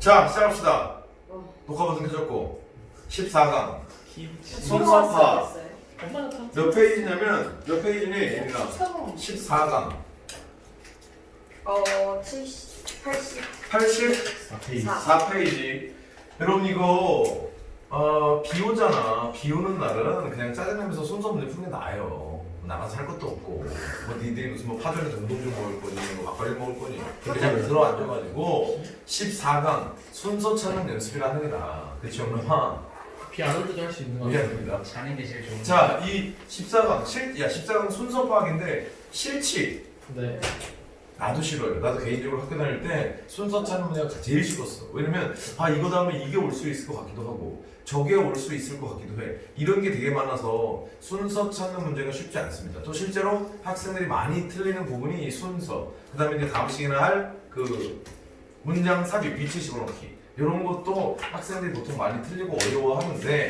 자, 시작합시다. 녹화 버튼 켜졌고 14강 순서파 몇 페이지냐면 몇 페이지니 얘들아? 14강 84페이지. 여러분 이거 비 오잖아. 비 오는 날은 그냥 짜증내면서 순서 문제 푸는 게 나아요. 나가서 할 것도 없고 뭐 니들이 무슨 뭐 파전에서 운동 좀 먹을 거니 뭐 막걸리 먹을 거니 그냥 들어앉아가지고 14강 순서 찾는 연습이라 하는 게 나아. 그치 영남아? 비 안 올 때도 할 수 있는 거 미안합니다. 자는 게 제일 좋은 자, 이 14강 14강 순서 파악인데 실치 네. 나도 싫어요. 나도 개인적으로 학교 다닐 때 순서 찾는 문제가 제일 싫었어. 왜냐면 이거 다음에 이게 올 수 있을 것 같기도 하고 저게 올 수 있을 것 같기도 해. 이런 게 되게 많아서 순서 찾는 문제가 쉽지 않습니다. 또 실제로 학생들이 많이 틀리는 부분이 이 순서, 그 다음에 이제 다음 시기나 할 그 문장 삽입, 위치 집어넣기 이런 것도 학생들이 보통 많이 틀리고 어려워하는데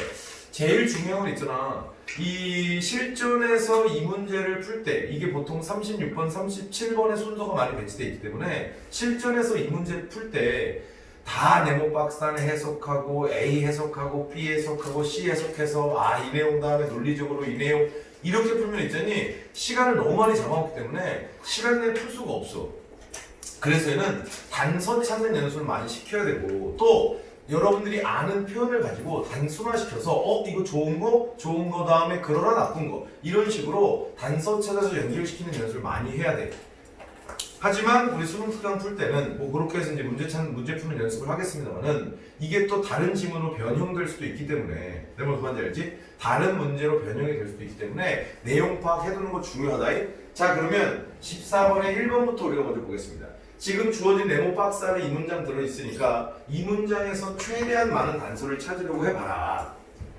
제일 중요한 건 있잖아. 이 실전에서 이 문제를 풀 때 이게 보통 36번, 37번의 순서가 많이 배치되어 있기 때문에 실전에서 이 문제 풀 때 다 네모 박스 안에 해석하고 A 해석하고 B 해석하고 C 해석해서 이 내용 다음에 논리적으로 이 내용 이렇게 풀면 있잖니 시간을 너무 많이 잡아먹기 때문에 시간 내에 풀 수가 없어. 그래서 얘는 단서 찾는 연습을 많이 시켜야 되고 또 여러분들이 아는 표현을 가지고 단순화시켜서 이거 좋은 거 다음에 그러나 나쁜 거 이런 식으로 단서 찾아서 연결시키는 연습을 많이 해야 돼. 하지만 우리 수능 특강 풀 때는 뭐 그렇게 해서 이제 문제 푸는 연습을 하겠습니다만은 이게 또 다른 지문으로 변형될 수도 있기 때문에 내가 무슨 말인지 알지? 다른 문제로 변형이 될 수도 있기 때문에 내용 파악해두는 거 중요하다. 자 그러면 14번의 1번부터 우리가 먼저 보겠습니다. 지금 주어진 네모 박스 안에 이 문장 들어있으니까 이 문장에서 최대한 많은 단서를 찾으려고 해봐라.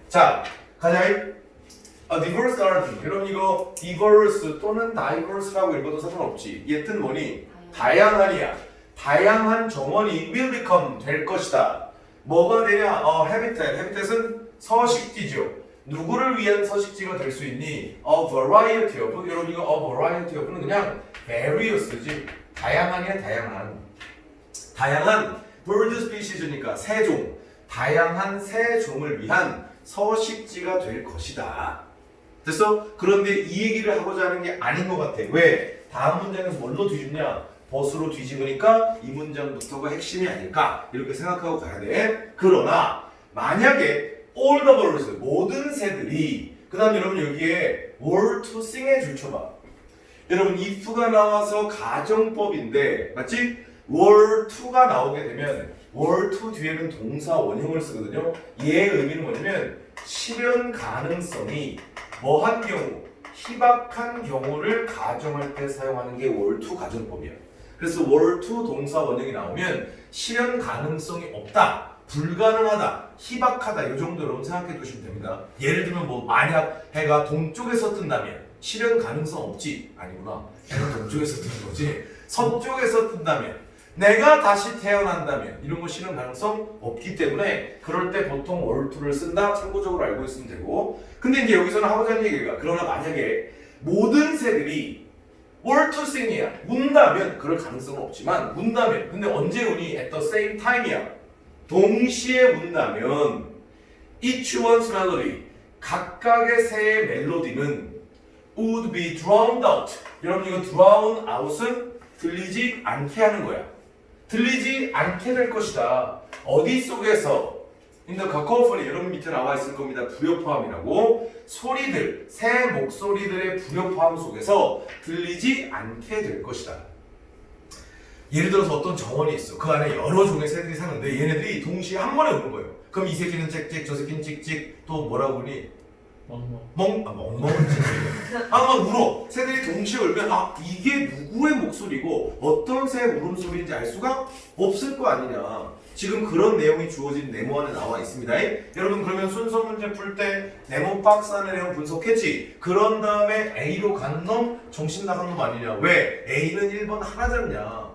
자, 가자. diverse garden. 여러분 이거 diverse 또는 diverse라고 읽어도 상관없지. 얘 뜻 뭐니? 다양한이야. 다양한 정원이 will become 될 것이다. 뭐가 되냐? habitat은 서식지죠. 누구를 위한 서식지가 될 수 있니? a variety of. 여러분 이거 a variety of는 그냥 various지. 다양한이야 다양한. 다양한 bird species니까 새종. 다양한 새종을 위한 서식지가 될 것이다. 됐어? 그런데 이 얘기를 하고자 하는 게 아닌 것 같아. 왜? 다음 문장에서 뭘로 뒤집냐? 벗으로 뒤집으니까 이 문장부터가 핵심이 아닐까? 이렇게 생각하고 가야 돼. 그러나 만약에 all the birds 모든 새들이 그 다음 여러분 여기에 were to sing의 줄 쳐봐. 여러분 if가 나와서 가정법인데 맞지? were to가 나오게 되면 were to 뒤에는 동사 원형을 쓰거든요. 얘의 의미는 뭐냐면 실현 가능성이 뭐한 경우, 희박한 경우를 가정할 때 사용하는 게 were to 가정법이야. 그래서 were to 동사 원형이 나오면 실현 가능성이 없다, 불가능하다, 희박하다 이 정도 여러분 생각해 두시면 됩니다. 예를 들면 뭐 만약 해가 동쪽에서 뜬다면 실현 가능성 없지? 아니구나. 해가 동쪽에서 뜨는 거지. 서쪽에서 뜬다면 내가 다시 태어난다면 이런 거 실현 가능성 없기 때문에 그럴 때 보통 were to를 쓴다. 참고적으로 알고 있으면 되고. 근데 이제 여기서는 하고자 하는 얘기가 그러나 만약에 모든 새들이 were to sing이야. 운다면 그럴 가능성은 없지만 운다면 근데 언제 우니? at the same time이야. 동시에 운다면 each one's melody 각각의 새의 멜로디는 would be drowned out. 여러분 이거 drown out은 들리지 않게 하는 거야. 들리지 않게 될 것이다. 어디 속에서? in the cacophony. 여러분 밑에 나와 있을 겁니다. 불협화음이라고. 소리들, 새 목소리들의 불협화음 속에서 들리지 않게 될 것이다. 예를 들어서 어떤 정원이 있어. 그 안에 여러 종의 새들이 사는데 얘네들이 동시에 한 번에 우는 거예요. 그럼 이 새끼는 짹짹, 저 새끼는 찍찍, 또 뭐라고 하니? 멍멍은 찍찍. 막 울어. 새들이 동시에 울면 이게 누구의 목소리고 어떤 새의 울음소리인지 알 수가 없을 거 아니냐. 지금 그런 내용이 주어진 네모 안에 나와 있습니다. 여러분 그러면 순서 문제 풀 때 네모 박스 안에 내용 분석했지? 그런 다음에 A로 간 놈 정신 나간 놈 아니냐. 왜? A는 1번 하나 잡냐.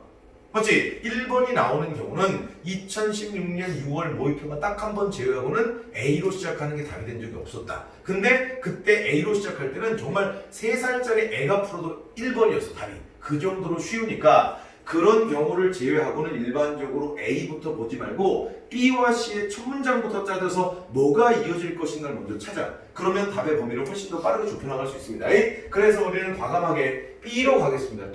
맞지? 1번이 나오는 경우는 2016년 6월 모의평가 딱 한 번 제외하고는 A로 시작하는 게 답이 된 적이 없었다. 근데 그때 A로 시작할 때는 정말 3살짜리 애가 풀어도 1번이었어 답이. 그 정도로 쉬우니까 그런 경우를 제외하고는 일반적으로 A부터 보지 말고 B와 C의 첫 문장부터 짜져서 뭐가 이어질 것인가를 먼저 찾아. 그러면 답의 범위를 훨씬 더 빠르게 좁혀나갈 수 있습니다. 그래서 우리는 과감하게 B로 가겠습니다.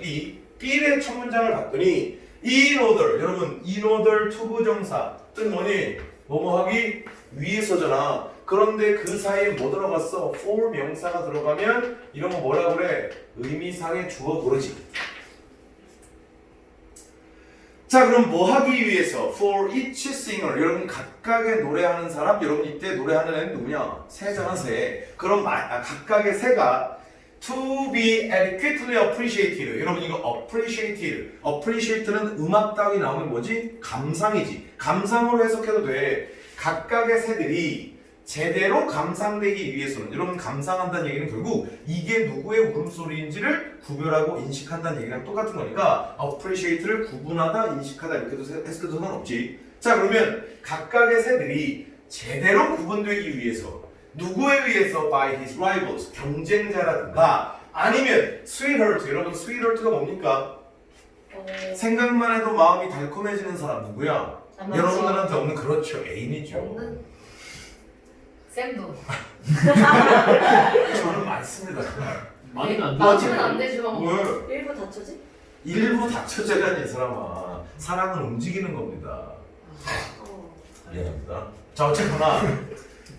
B의 첫 문장을 봤더니 in order, 여러분 in order to 부정사 뜻 뭐니? 뭐뭐 하기 위해서잖아. 그런데 그 사이에 뭐 들어갔어? for 명사가 들어가면 이런 거 뭐라 그래? 의미상의 주어 고르지. 자, 그럼 뭐 하기 위해서? For each singer. 여러분 각각의 노래하는 사람, 여러분 이때 노래하는 애는 누구냐? 새잖아, 새. 그럼 각각의 새가 to be adequately appreciated. 여러분 이거 appreciated. appreciate는 음악 따위 나오면 뭐지? 감상이지. 감상으로 해석해도 돼. 각각의 새들이 제대로 감상되기 위해서는, 여러분 감상한다는 얘기는 결국 이게 누구의 울음소리인지를 구별하고 인식한다는 얘기랑 똑같은 거니까 appreciate를 구분하다, 인식하다 이렇게도 해석해도 상관없지. 자, 그러면 각각의 새들이 제대로 구분되기 위해서 누구에 의해서? by his rivals, 경쟁자라든가 아니면 sweetheart. 여러분 sweetheart가 뭡니까? 생각만 해도 마음이 달콤해지는 사람 누구야? 여러분들한테 없는, 그렇죠, 애인이죠. 없는? 쌤도. 저는 많습니다. 많이는 안 맞으면 안 되죠. 왜? 일부 다쳐지? 일부 닥쳐져야지 이 사람아. 사랑은 움직이는 겁니다. 미안합니다. 자, 어쨌거나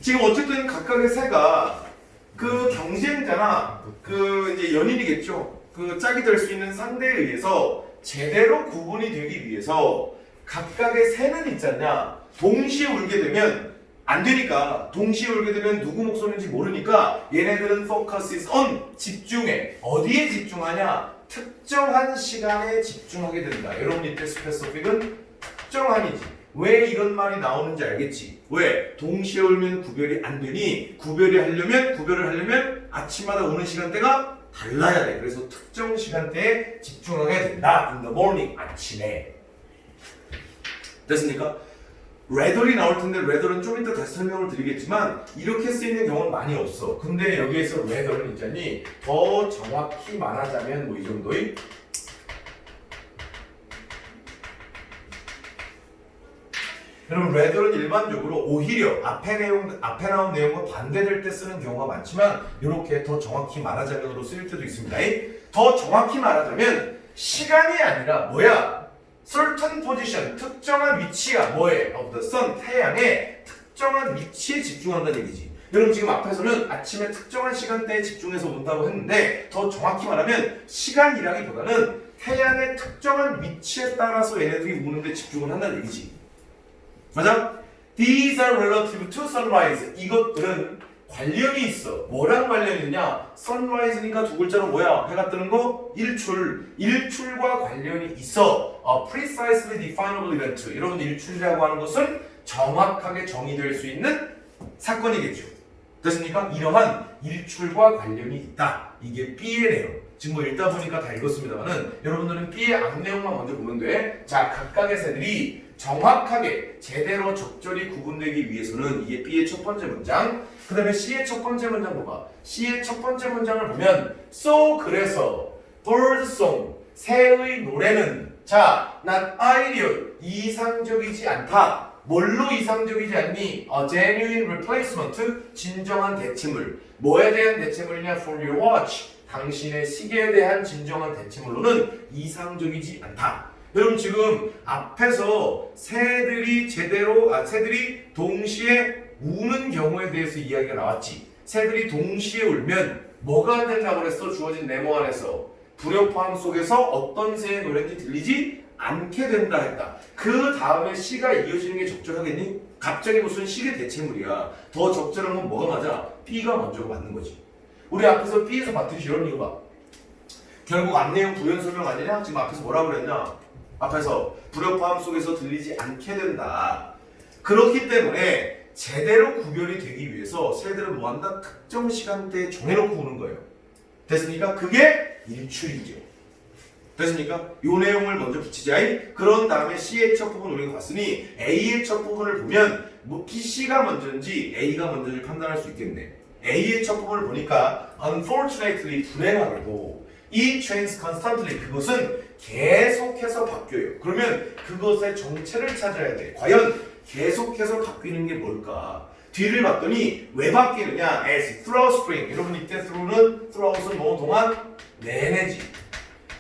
지금 어쨌든 각각의 새가 그 경쟁자나 그 이제 연인이겠죠. 그 짝이 될 수 있는 상대에 의해서 제대로 구분이 되기 위해서 각각의 새는 있지 않냐. 동시에 울게 되면 안 되니까, 동시에 울게 되면 누구 목소리인지 모르니까 얘네들은 focuses on, 집중해. 어디에 집중하냐? 특정한 시간에 집중하게 된다. 여러분 이때 specific은 특정한이지. 왜 이런 말이 나오는지 알겠지? 왜? 동시에 울면 구별이 안 되니 구별을 하려면 아침마다 오는 시간대가 달라야 돼. 그래서 특정 시간대에 집중하게 된다. In the morning, 아침에. 됐습니까? 레덜이 나올 텐데 레덜은 좀 이따 다시 설명을 드리겠지만 이렇게 쓰이는 경우는 많이 없어. 근데 여기에서 레덜은 있잖니, 더 정확히 말하자면 뭐 이 정도의 여러분 레덜은 일반적으로 오히려 앞에 나온 내용과 반대될 때 쓰는 경우가 많지만 이렇게 더 정확히 말하자면으로 쓰일 때도 있습니다. 더 정확히 말하자면 시간이 아니라 뭐야? certain position, 특정한 위치가 뭐에? of the sun, 태양의 특정한 위치에 집중한다는 얘기지. 여러분 지금 앞에서는 아침에 특정한 시간대에 집중해서 본다고 했는데 더 정확히 말하면 시간이라기보다는 태양의 특정한 위치에 따라서 얘네들이 우는데 집중을 한다는 얘기지. 맞아? These are relative to sunrise. 이것들은 관련이 있어. 뭐랑 관련이 있느냐? sunrise니까 두 글자로 뭐야? 해가 뜨는 거? 일출과 관련이 있어. precisely definable event. 여러분 일출이라고 하는 것은 정확하게 정의될 수 있는 사건이겠죠. 됐습니까? 이러한 일출과 관련이 있다. 이게 B의 내용. 지금 뭐 읽다 보니까 다 읽었습니다만은 여러분들은 B의 앞내용만 먼저 보면 돼. 자, 각각의 새들이 정확하게 제대로 적절히 구분되기 위해서는 이게 B의 첫 번째 문장. 그 다음에 C의 첫 번째 문장 봐봐. C의 첫 번째 문장을 보면 so, 그래서 bird song, 새의 노래는 자, not ideal, 이상적이지 않다. 뭘로 이상적이지 않니? A genuine replacement, 진정한 대체물. 뭐에 대한 대체물이냐? For your watch, 당신의 시계에 대한 진정한 대체물로는 이상적이지 않다. 여러분 지금 앞에서 새들이 새들이 동시에 우는 경우에 대해서 이야기가 나왔지. 새들이 동시에 울면 뭐가 안 된다고 그랬어? 주어진 네모 안에서 불협화음 속에서 어떤 새의 노래인지 들리지 않게 된다 했다. 그 다음에 C가 이어지는 게 적절하겠니? 갑자기 무슨 시계 대체물이야. 더 적절한 건 뭐가 맞아? B가 먼저가 맞는 거지. 우리 앞에서 B에서 봤듯이 이런 이거 봐. 결국 앞내용 부연 설명 아니냐? 지금 앞에서 뭐라고 그랬냐? 앞에서 불협화음 속에서 들리지 않게 된다. 그렇기 때문에 제대로 구별이 되기 위해서 새들은 뭐한다? 특정 시간대에 정해놓고 우는 거예요. 됐습니까? 그게 일출이죠. 됐습니까? 요 내용을 먼저 붙이자. 그런 다음에 C의 첫 부분 우리가 봤으니 A의 첫 부분을 보면 뭐 C가 먼저인지 A가 먼저인지 판단할 수 있겠네. A의 첫 부분을 보니까 unfortunately, 불행하게도 이 change constantly 그것은 계속해서 바뀌어요. 그러면 그것의 정체를 찾아야 돼. 과연 계속해서 바뀌는 게 뭘까? 뒤를 봤더니 왜 바뀌느냐? as throughout spring. 여러분 이때 throughout은 뭐 동안 내내지.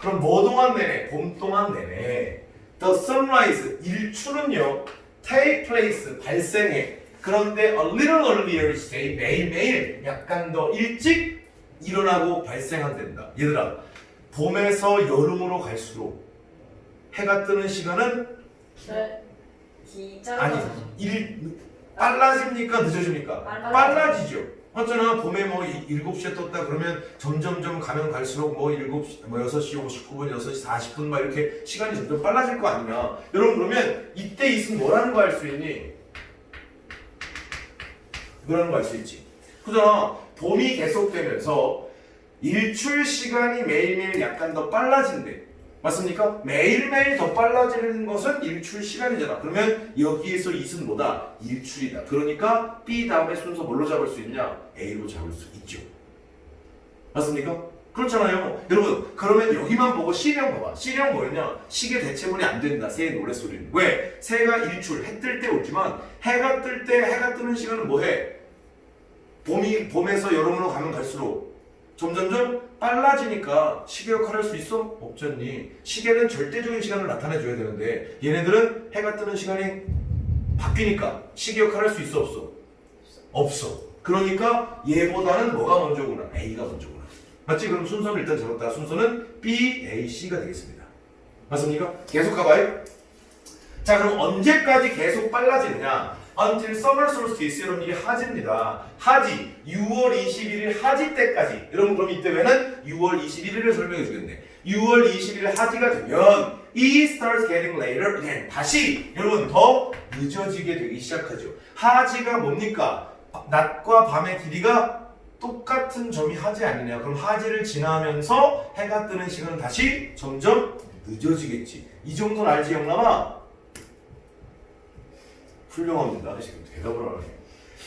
그럼 뭐 동안 내내? 봄 동안 내내. The sunrise 일출은요 take place 발생해. 그런데 a little earlier each day 매일매일 약간 더 일찍 일어나고 발생한댄다. 얘들아 봄에서 여름으로 갈수록 해가 뜨는 시간은 아니 빨라집니까 늦어집니까? 빨라지죠. 맞잖아. 봄에 뭐 7시에 떴다 그러면 점점점 가면 갈수록 뭐 7시, 뭐 6시 59분, 6시 40분 막 이렇게 시간이 점점 빨라질 거 아니냐. 여러분 그러면 이때 있으면 뭐라는 거 알 수 있니? 뭐라는 거 알 수 있지. 그잖아. 봄이 계속되면서 일출 시간이 매일매일 약간 더 빨라진대. 맞습니까? 매일매일 더 빨라지는 것은 일출 시간이잖아. 그러면 여기에서 이은 뭐다? 일출이다. 그러니까 B 다음에 순서 뭘로 잡을 수 있냐? A로 잡을 수 있죠. 맞습니까? 그렇잖아요. 여러분 그러면 여기만 보고 C령 봐봐. C령 뭐였냐? 시계 대체문이 안 된다. 새의 노랫소리는. 왜? 새가 일출, 해 뜰 때 오지만 해가 뜰 때 해가 뜨는 시간은 뭐해? 봄에서 여름으로 가면 갈수록 점점점 빨라지니까 시계 역할을 할 수 있어? 없잖니. 시계는 절대적인 시간을 나타내줘야 되는데 얘네들은 해가 뜨는 시간이 바뀌니까 시계 역할을 할 수 있어? 없어? 없어. 그러니까 얘보다는 뭐가 먼저구나? A가 먼저구나. 맞지? 그럼 순서는 일단 잡았다. 순서는 B, A, C가 되겠습니다. 맞습니까? 계속 가봐요. 자 그럼 언제까지 계속 빨라지느냐? Until summer solstice. 여러분 이게 하지입니다. 하지 6월 21일 하지 때까지. 여러분 그럼 이때 왜는 6월 21일을 설명해 주겠네. 6월 21일 하지가 되면 it starts getting later again. 다시 여러분 더 늦어지게 되기 시작하죠. 하지가 뭡니까? 낮과 밤의 길이가 똑같은 점이 하지 아니냐. 그럼 하지를 지나면서 해가 뜨는 시간은 다시 점점 늦어지겠지. 이 정도는 알지 영남아? 훌륭합니다. 지금 대답을 하네.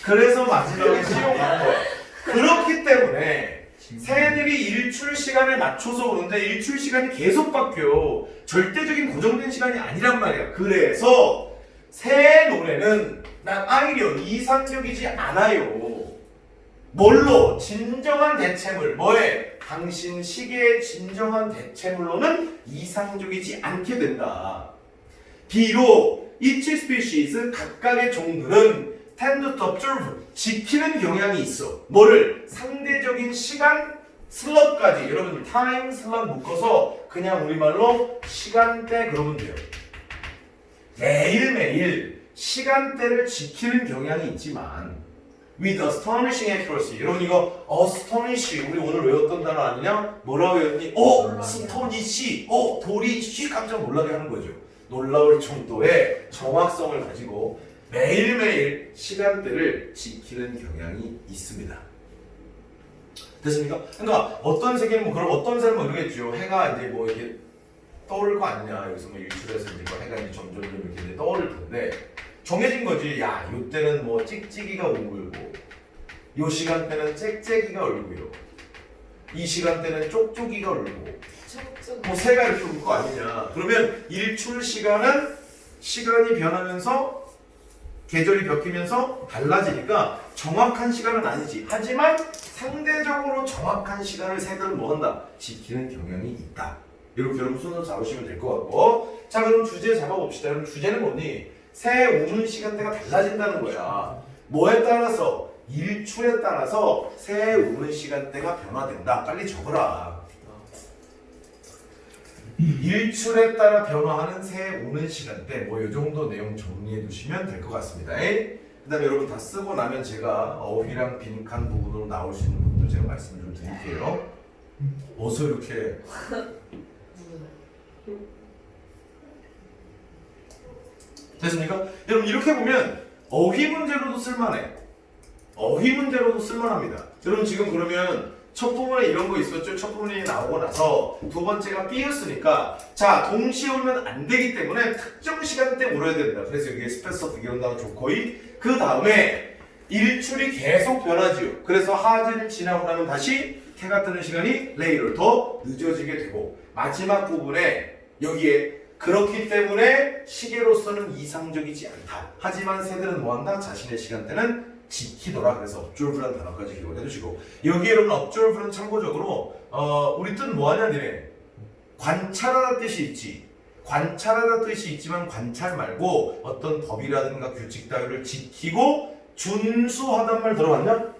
그래서 마지막에 시험 가는 거야. 그렇기 때문에 새들이 일출 시간을 맞춰서 오는데 일출 시간이 계속 바뀌어. 절대적인 고정된 시간이 아니란 말이야. 그래서 새 노래는 난 아이려 이상적이지 않아요. 뭘로? 진정한 대체물. 뭐에? 당신 시계의 진정한 대체물로는 이상적이지 않게 된다. 비록 each species 각각의 종들은 tend to observe 지키는 경향이 있어. 뭐를? 상대적인 시간 슬롯까지. 여러분 타임 슬롯 묶어서 그냥 우리말로 시간대 그러면 돼요. 매일매일 시간대를 지키는 경향이 있지만 with astonishing accuracy. 여러분 이거 astonish 우리 오늘 외웠던 단어 아니냐? 뭐라고 외웠니? 스토니시 돌이 쉬 깜짝 놀라게 하는 거죠. 놀라울 정도의 정확성을 가지고 매일매일 시간대를 지키는 경향이 있습니다. 됐습니까? 그러니까 어떤 세계는 뭐 그런 어떤 사람은 이러겠죠. 해가 이제 뭐 이렇게 떠오를 거 아니냐. 여기서 뭐 일출해서 이제 해가 이제 점점 이렇게 이제 떠오를 텐데 정해진 거지. 야, 요때는 뭐 찍찍이가 울고 요 시간대는 짹짹이가 울고요. 이 시간대는 쪽쪽이가 울고 뭐 새가 이렇게 울 거 아니냐. 그러면 일출 시간은 시간이 변하면서 계절이 바뀌면서 달라지니까 정확한 시간은 아니지. 하지만 상대적으로 정확한 시간을 새들은 뭐 한다? 지키는 경향이 있다. 이렇게 여러분 순서 잡으시면 될 것 같고. 자 그럼 주제 잡아봅시다. 여러분 주제는 뭐니? 새 오는 시간대가 달라진다는 거야. 뭐에 따라서? 일출에 따라서 새 오는 시간대가 변화된다. 빨리 적어라. 일출에 따라 변화하는 새 오는 시간대. 뭐 이 정도 내용 정리해 두시면 될 것 같습니다. 그 다음에 여러분 다 쓰고 나면 제가 어휘랑 빈칸 부분으로 나올 수 있는 부분을 제가 말씀을 좀 드릴게요. 어서 이렇게 됐습니까? 여러분 이렇게 보면 어휘 문제로도 쓸만해. 어휘 문제로도 쓸만합니다. 여러분 지금 그러면 첫 부분에 이런 거 있었죠? 첫 부분이 나오고 나서 두 번째가 B였으니까 자 동시에 오면 안 되기 때문에 특정 시간대 울어야 된다. 그래서 여기에 스페시픽 이런 단어 좋고이 그 다음에 일출이 계속 변하지요. 그래서 하즈를 지나고 나면 다시 해가 뜨는 시간이 later 더 늦어지게 되고 마지막 부분에 여기에 그렇기 때문에 시계로서는 이상적이지 않다. 하지만 새들은 뭐한다? 자신의 시간대는 지키더라. 그래서 observe라는 단어까지 기억을 해두시고 여기 여러분 observe는 참고적으로 우리 뜻 뭐하냐 니네? 관찰하다 뜻이 있지. 관찰하다 뜻이 있지만 관찰 말고 어떤 법이라든가 규칙 따위를 지키고 준수하단 말 들어봤냐?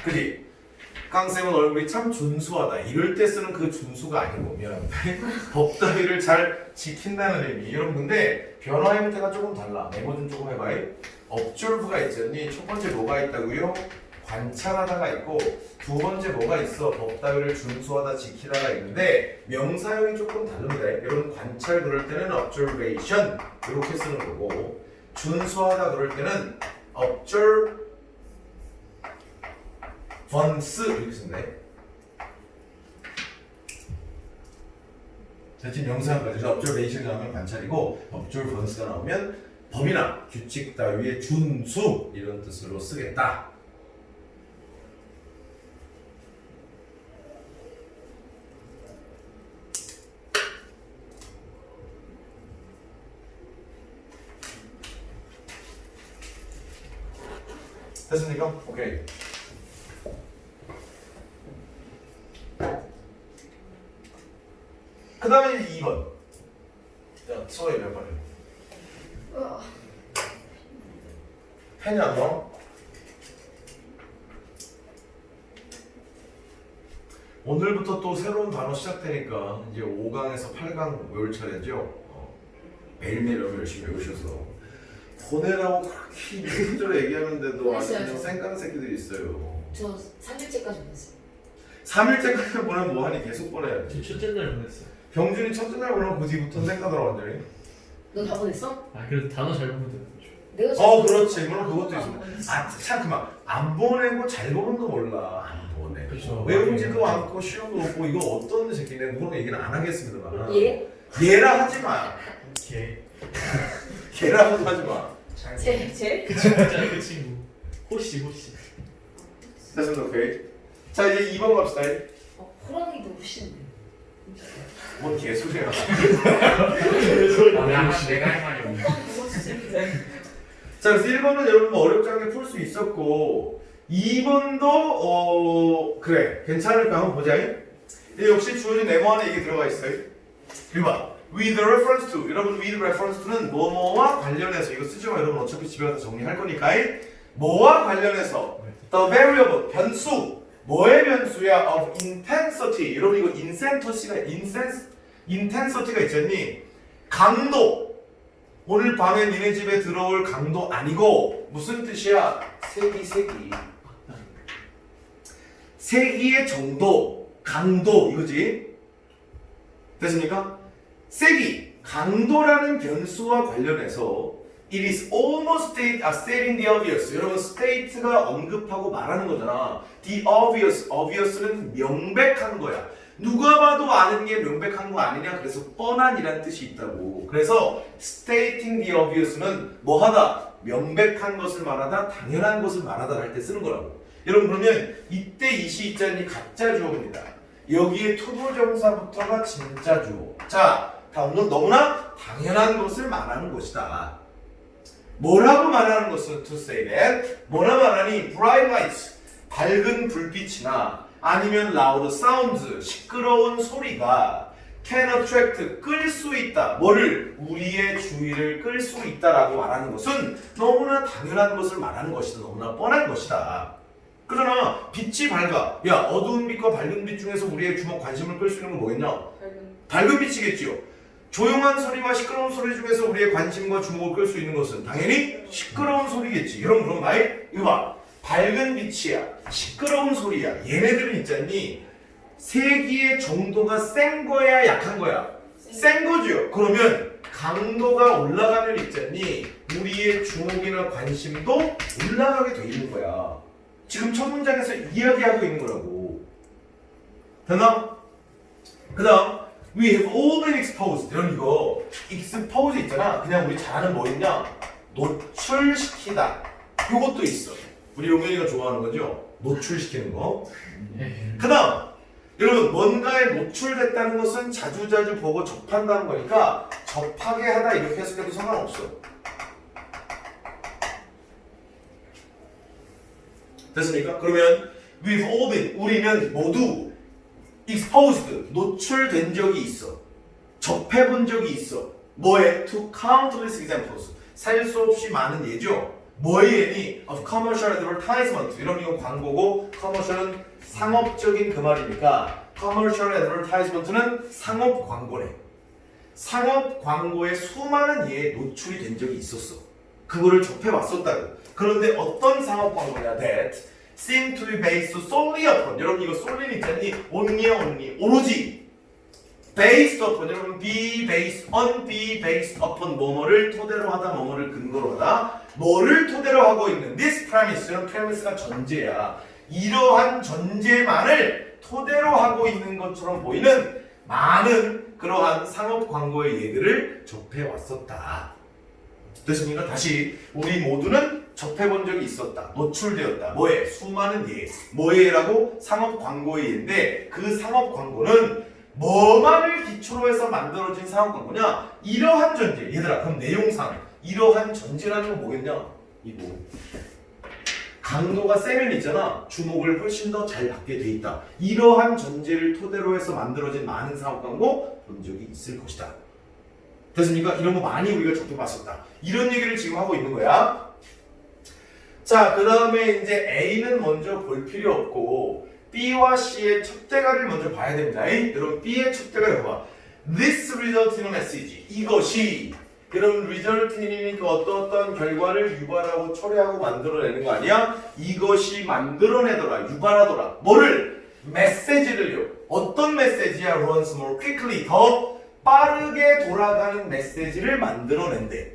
그지? 깡쌤은 얼굴이 참 준수하다. 이럴 때 쓰는 그 준수가 아니고 미안합니다. 법 따위를 잘 지킨다는 의미. 여러분 근데 변화 형태가 조금 달라. 메모 좀 조금 해봐요. observe가 있잖니. 첫 번째 뭐가 있다고요? 관찰하다가 있고 두 번째 뭐가 있어? 법 따위를 준수하다 지키다가 있는데 명사형이 조금 다릅니다. 여러분 관찰 그럴 때는 observation 이렇게 쓰는 거고 준수하다 그럴 때는 observance 이렇게 쓴다. 대신 명사형까지 observation 나오면 관찰이고 observance가 나오면 법이나 규칙 따위의 준수 이런 뜻으로 쓰겠다. 됐습니까? 오케이. 그 다음에 2번. 자, 소혜 몇 번이요? 펜이 안 나와? 오늘부터 또 새로운 단어 시작되니까 이제 5강에서 8강 외울 차례죠. 매일매일 열심히 외우셔서 보내라고 그렇게 이런저런 얘기하는데도 보냈어요, 아주 저. 쌩까는 새끼들이 있어요. 저 3일째까지 보냈어요. 3일째까지 보내면 뭐하니? 계속 보내야지. 저 첫째 날 보냈어. 병준이 첫째 날 보내면 그 뒤부터는 쌩까더라 완전히. 너 다 보냈어? 아 그래도 단어 잘 보면 되는 거죠. 내가 그렇지. 물론 그것도 있어. 참 그만. 안 보내고 잘 보는 거 몰라. 안 보내. 그쵸. 외우지도 않고 시험도 없고 이거 어떤 새끼네. 누구는 얘기는 안 하겠습니다만. 얘? 얘라 하지 마. 걔. 걔라고도 하지 마. 쟤? 그 친구. 호시. 됐습니다. 오케이. 자 이제 2번 갑시다. 호랑이도 훨씬 뭔 개소리야. 내가 할 말이 없네. 자 그래서 1번은 여러분 뭐 어렵지 않게 풀 수 있었고 2번도 그래 괜찮을까 한번 보자. 근데 역시 주어진 네모 안에 이게 들어가 있어요. 이거 봐. with reference to 여러분 with reference to는 뭐뭐와 관련해서 이거 쓰지 마. 여러분 어차피 집에 가서 정리할 거니까 뭐와 관련해서 the variable 변수 뭐의 변수야 of intensity 여러분 이거 intensity가 있잖니 강도 오늘 밤에 니네 집에 들어올 강도 아니고 무슨 뜻이야? 세기의 정도 강도 이거지 됐습니까? 세기 강도라는 변수와 관련해서 it is almost stating the obvious 여러분 state가 언급하고 말하는 거잖아 the obvious는 명백한 거야 누가 봐도 아는 게 명백한 거 아니냐 그래서 뻔한이란 뜻이 있다고 그래서 stating the obvious는 뭐하다 명백한 것을 말하다 당연한 것을 말하다 할 때 쓰는 거라고 여러분 그러면 이때 이 시 있자니 가짜 주어입니다 여기에 투부정사부터가 진짜 주어 자 다음은 너무나 당연한 것을 말하는 것이다 뭐라고 말하는 것은 to say that 뭐라 말하니 bright lights 밝은 불빛이나 아니면 loud sounds 시끄러운 소리가 can attract 끌 수 있다 뭐를 우리의 주의를 끌 수 있다라고 말하는 것은 너무나 당연한 것을 말하는 것이다 너무나 뻔한 것이다 그러나 빛이 밝아 야 어두운 빛과 밝은 빛 중에서 우리의 주목 관심을 끌 수 있는 건 뭐겠냐 밝은 빛이겠지요 조용한 소리와 시끄러운 소리 중에서 우리의 관심과 주목을 끌 수 있는 것은 당연히 시끄러운 소리겠지. 여러분 그럼 나의 이거 봐. 밝은 빛이야. 시끄러운 소리야. 얘네들은 있잖니. 세기의 정도가 센 거야 약한 거야? 센 거죠. 그러면 강도가 올라가면 있잖니. 우리의 주목이나 관심도 올라가게 돼 있는 거야. 지금 첫 문장에서 이야기하고 있는 거라고. 됐나? 그 다음 We have all been exposed. 여러분 이거 expose 있잖아. 그냥 우리 잘 아는 뭐 있냐? 노출시키다. 요것도 있어. 우리 용현이가 좋아하는 거죠? 노출시키는 거. 네. 그 다음 여러분 뭔가에 노출됐다는 것은 자주자주 보고 접한다는 거니까 접하게 하다 이렇게 해석해도 상관없어. 됐습니까? 그러면 we've all been, 우리는 모두 exposed, 노출된 적이 있어. 접해본 적이 있어. 뭐에? To countless examples. 살 수 없이 많은 예죠. 뭐의 예니? Of commercial advertisement. 이런 이건 광고고 commercial은 상업적인 그 말이니까 commercial advertisement는 상업 광고래. 상업 광고에 수많은 예에 노출이 된 적이 있었어. 그거를 접해왔었다고. 그런데 어떤 상업 광고냐? That seem to be based solely upon. 여러분 이거 solely 있잖니? only 오로지 based upon. 여러분 be based upon 뭐뭐를 토대로 하다 뭐뭐를 근거로 하다 뭐를 토대로 하고 있는 this premise. 이런 premise가 전제야. 이러한 전제만을 토대로 하고 있는 것처럼 보이는 많은 그러한 상업 광고의 예들을 접해왔었다. 됐습니까? 다시 우리 모두는 접해본 적이 있었다. 노출되었다. 뭐에? 수많은 예. 뭐에라고? 상업 광고의 예인데 그 상업 광고는 뭐만을 기초로 해서 만들어진 상업 광고냐? 이러한 전제. 얘들아 그럼 내용상 이러한 전제라는 건 뭐겠냐? 이거 강도가 세면 있잖아. 주목을 훨씬 더 잘 받게 돼 있다. 이러한 전제를 토대로 해서 만들어진 많은 상업 광고 본 적이 있을 것이다. 됐습니까? 이런 거 많이 우리가 접해봤었다. 이런 얘기를 지금 하고 있는 거야. 자, 그 다음에 이제 A는 먼저 볼 필요 없고 B와 C의 첫 대가를 먼저 봐야 됩니다. 여러분 B의 첫 대가를 봐봐. This result in a message. 이것이 여러분 result이니까 어떤 결과를 유발하고 초래하고 만들어내는 거 아니야? 이것이 만들어내더라, 유발하더라. 뭐를? 메시지를요. 어떤 메시지야? Runs more quickly. 더 빠르게 돌아가는 메시지를 만들어낸대.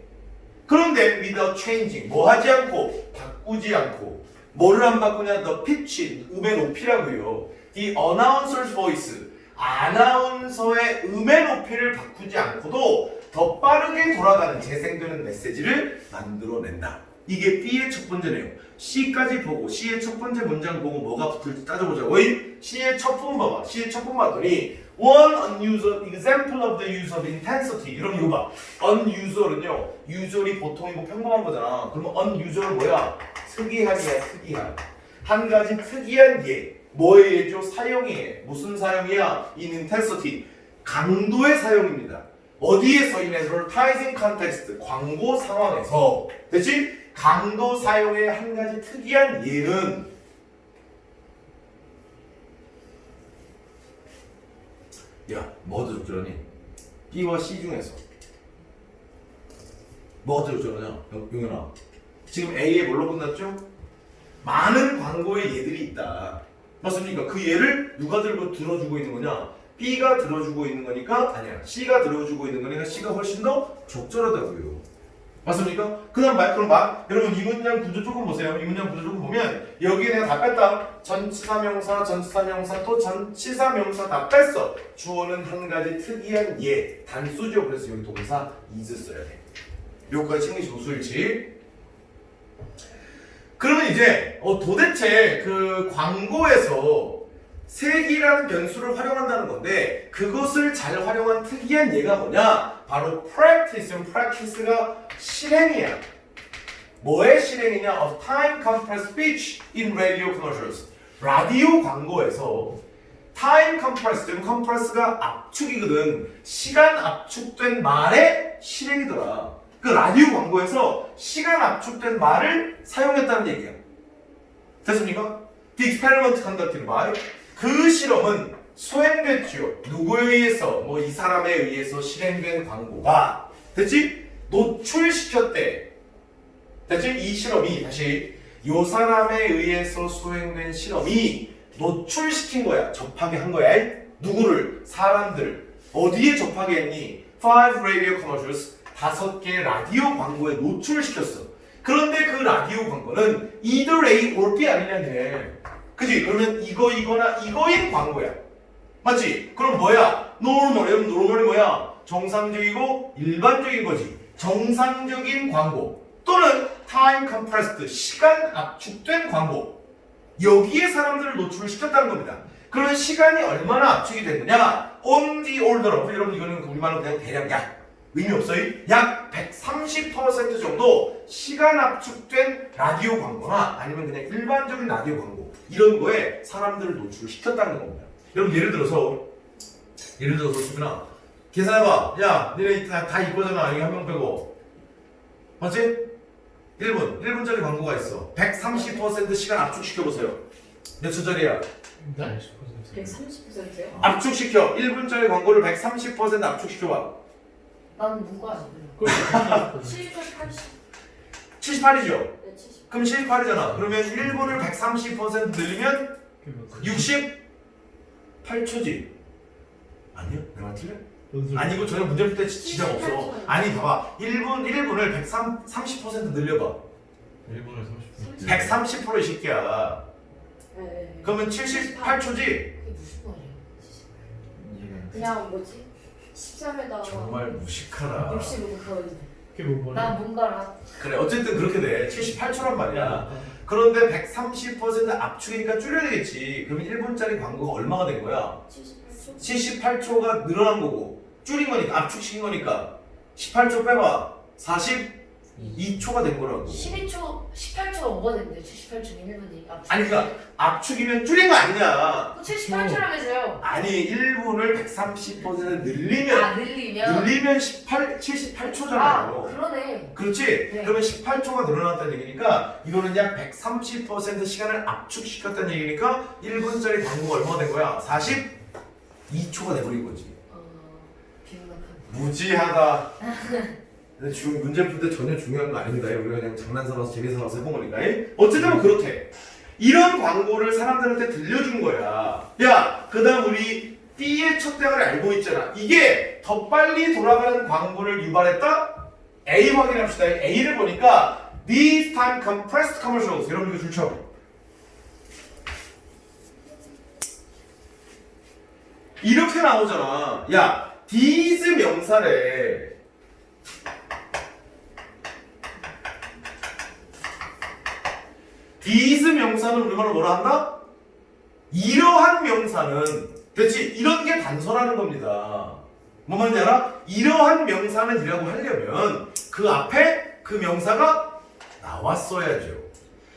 그런데 without changing. 뭐 하지 않고? 바꾸지 않고. 뭐를 안 바꾸냐? The pitch. 음의 높이라고요. The announcer's voice. 아나운서의 음의 높이를 바꾸지 않고도 더 빠르게 돌아가는 재생되는 메시지를 만들어낸다. 이게 B의 첫 번째 내용. C까지 보고 C의 첫 번째 문장 보고 뭐가 붙을지 따져보자고. C의 첫 분 봐봐. C의 첫 분 봤더니 One unusual example of the use of intensity. 이러면 이거 봐. unusual은요. usual이 보통이고 평범한 거잖아. 그러면 unusual 뭐야? 특이하기야, 특이한. 한 가지 특이한 예. 뭐의 예죠? 사용의 예. 무슨 사용이야? in intensity. 강도의 사용입니다. 어디에서? in advertising context. 광고 상황에서. 됐지? 강도 사용의 한 가지 특이한 예는 야, 뭐가 더 적절하니? B와 C 중에서 뭐가 더 적절하냐? 용현아, 지금 A에 뭘로 끝났죠? 많은 광고의 예들이 있다. 맞습니까? 그 예를 누가 들어주고 있는 거냐? B가 들어주고 있는 거니까 아니야. C가 들어주고 있는 거니까 C가 훨씬 더 적절하다고요. 맞습니까? 그럼 여러분 이 문장 구조 조금 보세요. 이 문장 구조 조금 보면 여기에 내가 다 뺐다. 전치사명사, 전치사명사 또 전치사명사 다 뺐어. 주어는 한 가지 특이한 예. 단수죠. 그래서 여기 동사 is 써야 돼. 요까지 챙기시고 수일치. 그러면 이제 도대체 그 광고에서 색이라는 변수를 활용한다는 건데 그것을 잘 활용한 특이한 예가 뭐냐? 바로 practice가 실행이야. 뭐의 실행이냐? Of time compressed speech in radio commercials. 라디오 광고에서 time compress가 압축이거든. 시간 압축된 말의 실행이더라. 그 라디오 광고에서 시간 압축된 말을 사용했다는 얘기야. 됐습니까? The experiment conducted by. 그 실험은 수행됐죠. 누구에 의해서? 뭐 이 사람에 의해서 실행된 광고가 됐지? 노출시켰대. 됐지? 이 실험이 다시 요 사람에 의해서 수행된 실험이 노출시킨 거야. 접하게 한 거야. 누구를? 사람들. 어디에 접하게 했니? 5 radio commercials. 5개 라디오 광고에 노출시켰어. 그런데 그 라디오 광고는 either A or B 아니냐네. 그치? 그러면 이거나 이거인 광고야. 맞지? 그럼 뭐야? normal. normal이 뭐야? 정상적이고 일반적인 거지. 정상적인 광고 또는 time compressed, 시간 압축된 광고. 여기에 사람들을 노출시켰다는 겁니다. 그런 시간이 얼마나 압축이 됐느냐? on the order of, 여러분 이거는 우리말로 그냥 대략 약, 의미 없어요? 약 130% 정도 시간 압축된 라디오 광고나 아니면 그냥 일반적인 라디오 광고, 이런 거에 사람들을 노출시켰다는 겁니다. 여러분 예를 들어서 수빈아, 계산해봐. 야, 니네 다 이거잖아. 여기 한 명 빼고. 맞지? 1분짜리 광고가 있어. 130% 시간 압축시켜보세요. 몇 초짜리야? 네? 130%요? 압축시켜. 1분짜리 광고를 130% 압축시켜봐. 나는 누가 그걸 70, 80, 78이죠? 네, 70. 그럼 78이잖아. 그러면 1분을 130% 늘리면 68초지. 아니요? 내 말 틀려? 아니고 전혀 문제 풀 때 지장 없어. 78초. 아니 봐봐. 1분을 130% 늘려봐. 1분을 30분 130%이 새끼야. 네. 그러면 78초지? 그게 무슨 말이야? 그냥 뭐지? 13에다가 정말 무식하다. 65 더해주네. 그게 뭐 난 뭐냐? 뭔가라. 그래 어쨌든 그렇게 돼. 78초란 말이야. 그런데 130% 압축이니까 줄여야 되겠지. 그러면 1분짜리 광고가 얼마가 된 거야? 78초? 78초가 늘어난 거고 줄인 거니까, 압축시킨 거니까 18초 빼봐. 42초가 된 거라고. 12초, 18초가 오버됐는데 78초면 1분이 압축. 아니 그러니까 압축이면 줄인 거 아니냐. 78초라면서요? 아니 1분을 130% 늘리면 늘리면 78초잖아요. 아 그러네. 그렇지? 네. 그러면 18초가 늘어났다는 얘기니까 이거는 약 130% 시간을 압축시켰다는 얘기니까 1분짜리 광고가 얼마가 된 거야? 42초가 돼버린 거지. 비문학한. 무지하다. 근데 문제 풀 때 전혀 중요한 거 아닙니다. 우리가 그냥 장난삼아서 재미삼아서 해본 거니까. 어쨌든 뭐 그렇대. 이런 광고를 사람들한테 들려준 거야. 야, 그 다음 우리 B의 첫 대가리 알고 있잖아. 이게 더 빨리 돌아가는 광고를 유발했다? A 확인합시다. A를 보니까 These time compressed commercials. 여러분 이거 줄쳐. 이렇게 나오잖아. 야, these 명사래. these 명사는 우리말로 뭐라 한다? 이러한 명사는, 그렇지? 이런 게 단서라는 겁니다. 뭐 말인지 알아? 이러한 명사는 이라고 하려면 그 앞에 그 명사가 나왔어야죠.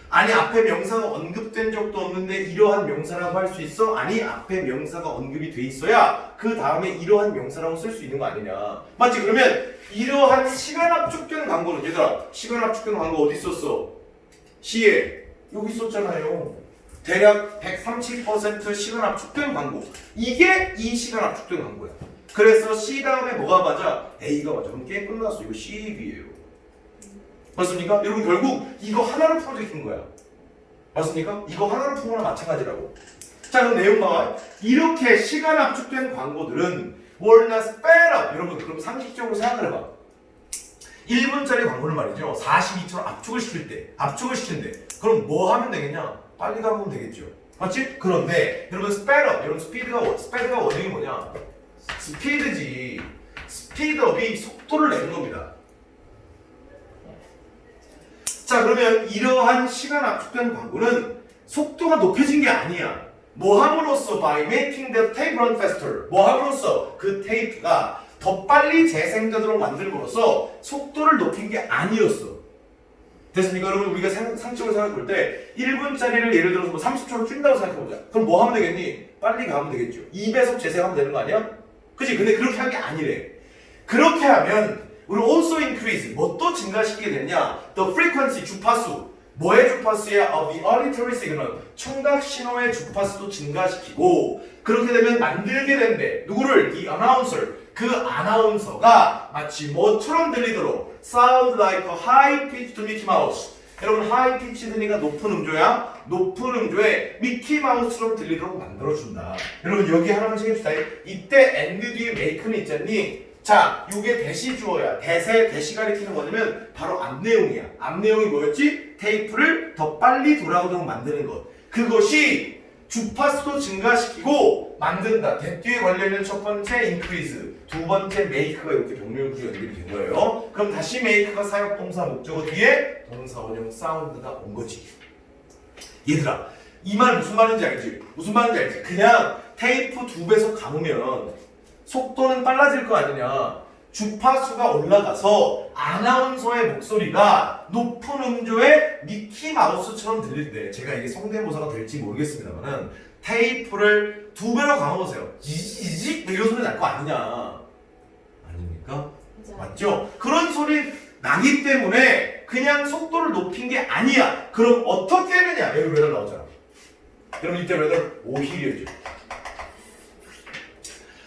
아니 앞에 명사가 언급된 적도 없는데 이러한 명사라고 할 수 있어? 아니 앞에 명사가 언급이 돼 있어야 그 다음에 이러한 명사라고 쓸 수 있는 거 아니냐. 맞지? 그러면 이러한 시간 압축된 광고는, 얘들아 시간 압축된 광고 어디 있었어? C에 여기 있었잖아요. 대략 130% 시간 압축된 광고. 이게 이 시간 압축된 광고야. 그래서 C 다음에 뭐가 맞아? A가 맞아. 그럼 게임 끝났어. 이거 C이에요. 맞습니까? 여러분 결국 이거 하나로 풀어지는 거야. 맞습니까? 이거 하나로 푸는 거랑 마찬가지라고. 자 그럼 내용 봐봐. 이렇게 시간 압축된 광고들은 were not sped up. 여러분 그럼 상식적으로 생각을 해봐. 1분짜리 광고를 말이죠. 42초로 압축을 시킨대. 그럼 뭐 하면 되겠냐? 빨리 가면 되겠죠. 맞지? 그런데 여러분 sped up. 여러분 스피드가 원형이 뭐냐? 스피드지. 스피드업이 속도를 내는 겁니다. 자 그러면 이러한 시간 압축된 광고는 속도가 높여진 게 아니야. 뭐 함으로써 by making the tape run faster. 뭐 함으로써 그 테이프가 더 빨리 재생되도록 만들므로써 속도를 높인 게 아니었어. 됐습니까? 여러분 우리가 상식적으로 생각해 볼 때 1분짜리를 예를 들어서 뭐 30초로 줄인다고 생각해보자. 그럼 뭐 하면 되겠니? 빨리 가면 되겠죠. 2배속 재생하면 되는 거 아니야? 그치? 근데 그렇게 한 게 아니래. 그렇게 하면 우리 also increase, 뭐 또 증가시키게 되냐? The frequency, 주파수. 뭐의 주파수야? Of the auditory signal. 청각 신호의 주파수도 증가시키고, 그렇게 되면 만들게 된대. 누구를? The announcer. 그 아나운서가 마치 뭐처럼 들리도록 sound like a high pitched Mickey Mouse. 여러분 high pitched니까 높은 음조야. 높은 음조에 미키 마우스처럼 들리도록 만들어준다. 여러분 여기 하나만 챙깁시다. 이때 and 뒤에 make는 있잖니. 자, 이게 대시 주어야. 대시 가리키는 뭐냐면 바로 앞 내용이야. 앞 내용이 뭐였지? 테이프를 더 빨리 돌아오도록 만드는 것. 그것이 주파수도 증가시키고 만든다. that 뒤에 걸려있는 첫 번째 increase, 두 번째 make가 이렇게 병렬구조 연결이 된 거예요. 그럼 다시 make가 사역 동사 목적어 뒤에 동사 원형 사운드가 온 거지. 얘들아, 이 말 무슨 말인지 알지? 무슨 말인지 알지? 그냥 테이프 2배속 감으면 속도는 빨라질 거 아니냐. 주파수가 올라가서 아나운서의 목소리가 높은 음조의 미키 마우스처럼 들릴 때, 제가 이게 성대모사가 될지 모르겠습니다만은 테이프를 2배로 감아보세요. 지지직 이런 소리 날 거 아니냐. 아닙니까? 맞죠? 그런 소리 나기 때문에 그냥 속도를 높인 게 아니야. 그럼 어떻게 되느냐? 여기 웨더 나오잖아. 여러분 이때 웨더 오히려죠.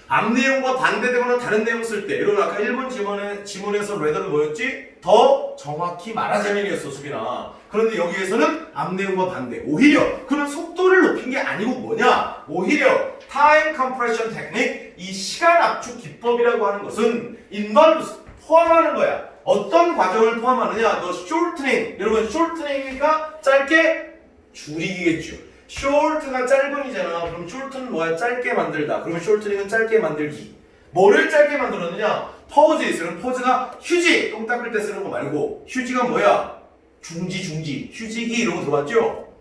앞 내용과 반대되거나 다른 내용 쓸 때, 여러분 아까 1번 지문에서 웨더는 뭐였지? 더 정확히 말하자면이었어, 수빈아. 그런데 여기에서는 앞 내용과 반대. 오히려 그럼 속도를 높인 게 아니고 뭐냐? 오히려 time compression technique, 이 시간 압축 기법이라고 하는 것은 involves, 포함하는 거야. 어떤 과정을 포함하느냐? 너 shortening, 여러분 shortening이니까 짧게 줄이기겠죠. short가 짧은이잖아. 그럼 shorten은 뭐야? 짧게 만들다. 그러면 shortening은 짧게 만들기. 뭐를 짧게 만들었느냐? pause 있으면 pause가 휴지, 똥 닦을 때 쓰는 거 말고, 휴지가 뭐야? 중지, 휴지기 이런 거 들어봤죠?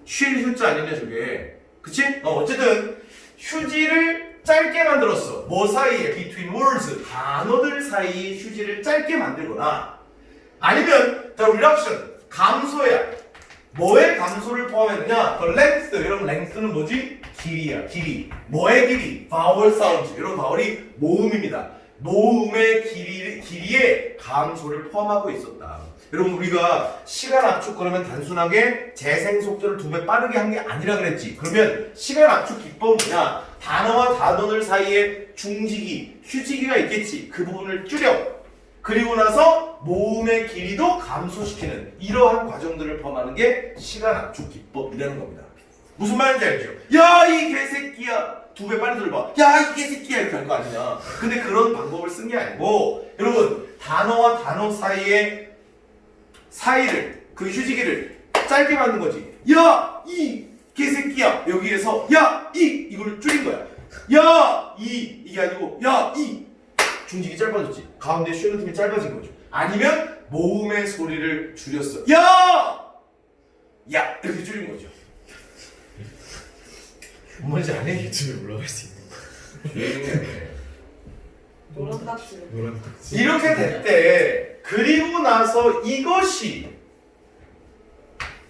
쉴 휴자 아니냐 저게. 그치? 어쨌든 휴지를 짧게 만들었어. 뭐 사이에? between words, 단어들 사이에 휴지를 짧게 만들거나, 아니면 the reduction, 감소야. 뭐의 감소를 포함했느냐? the length, 여러분 length는 뭐지? 길이야, 길이. 뭐의 길이? vowel sound, 여러분 vowel이 모음입니다. 모음의 길이의 감소를 포함하고 있었다. 여러분 우리가 시간 압축 그러면 단순하게 재생 속도를 2배 빠르게 한 게 아니라 그랬지. 그러면 시간 압축 기법은 뭐냐? 단어와 단어들 사이에 중지기, 휴지기가 있겠지. 그 부분을 줄여. 그리고 나서 모음의 길이도 감소시키는 이러한 과정들을 포함하는 게 시간 압축 기법이라는 겁니다. 무슨 말인지 알죠? 야, 이 개새끼야! 2배 빨리 들어봐. 야, 이 개새끼야! 이렇게 할 거 아니냐. 근데 그런 방법을 쓴 게 아니고, 여러분, 단어와 단어 사이를, 그 휴지기를 짧게 만든 거지. 야, 이 개새끼야! 여기에서, 야, 이걸 줄인 거야. 야, 이게 아니고, 야, 중직이 짧아졌지. 가운데 쉬는 틈이 짧아진 거죠. 아니면 모음의 소리를 줄였어. 야! 이렇게 줄인 거죠. 뭔지 아니? 유튜브에 올라갈 수 있는 노란 딱지. 노란 딱지. 이렇게 됐대. 그리고 나서 이것이,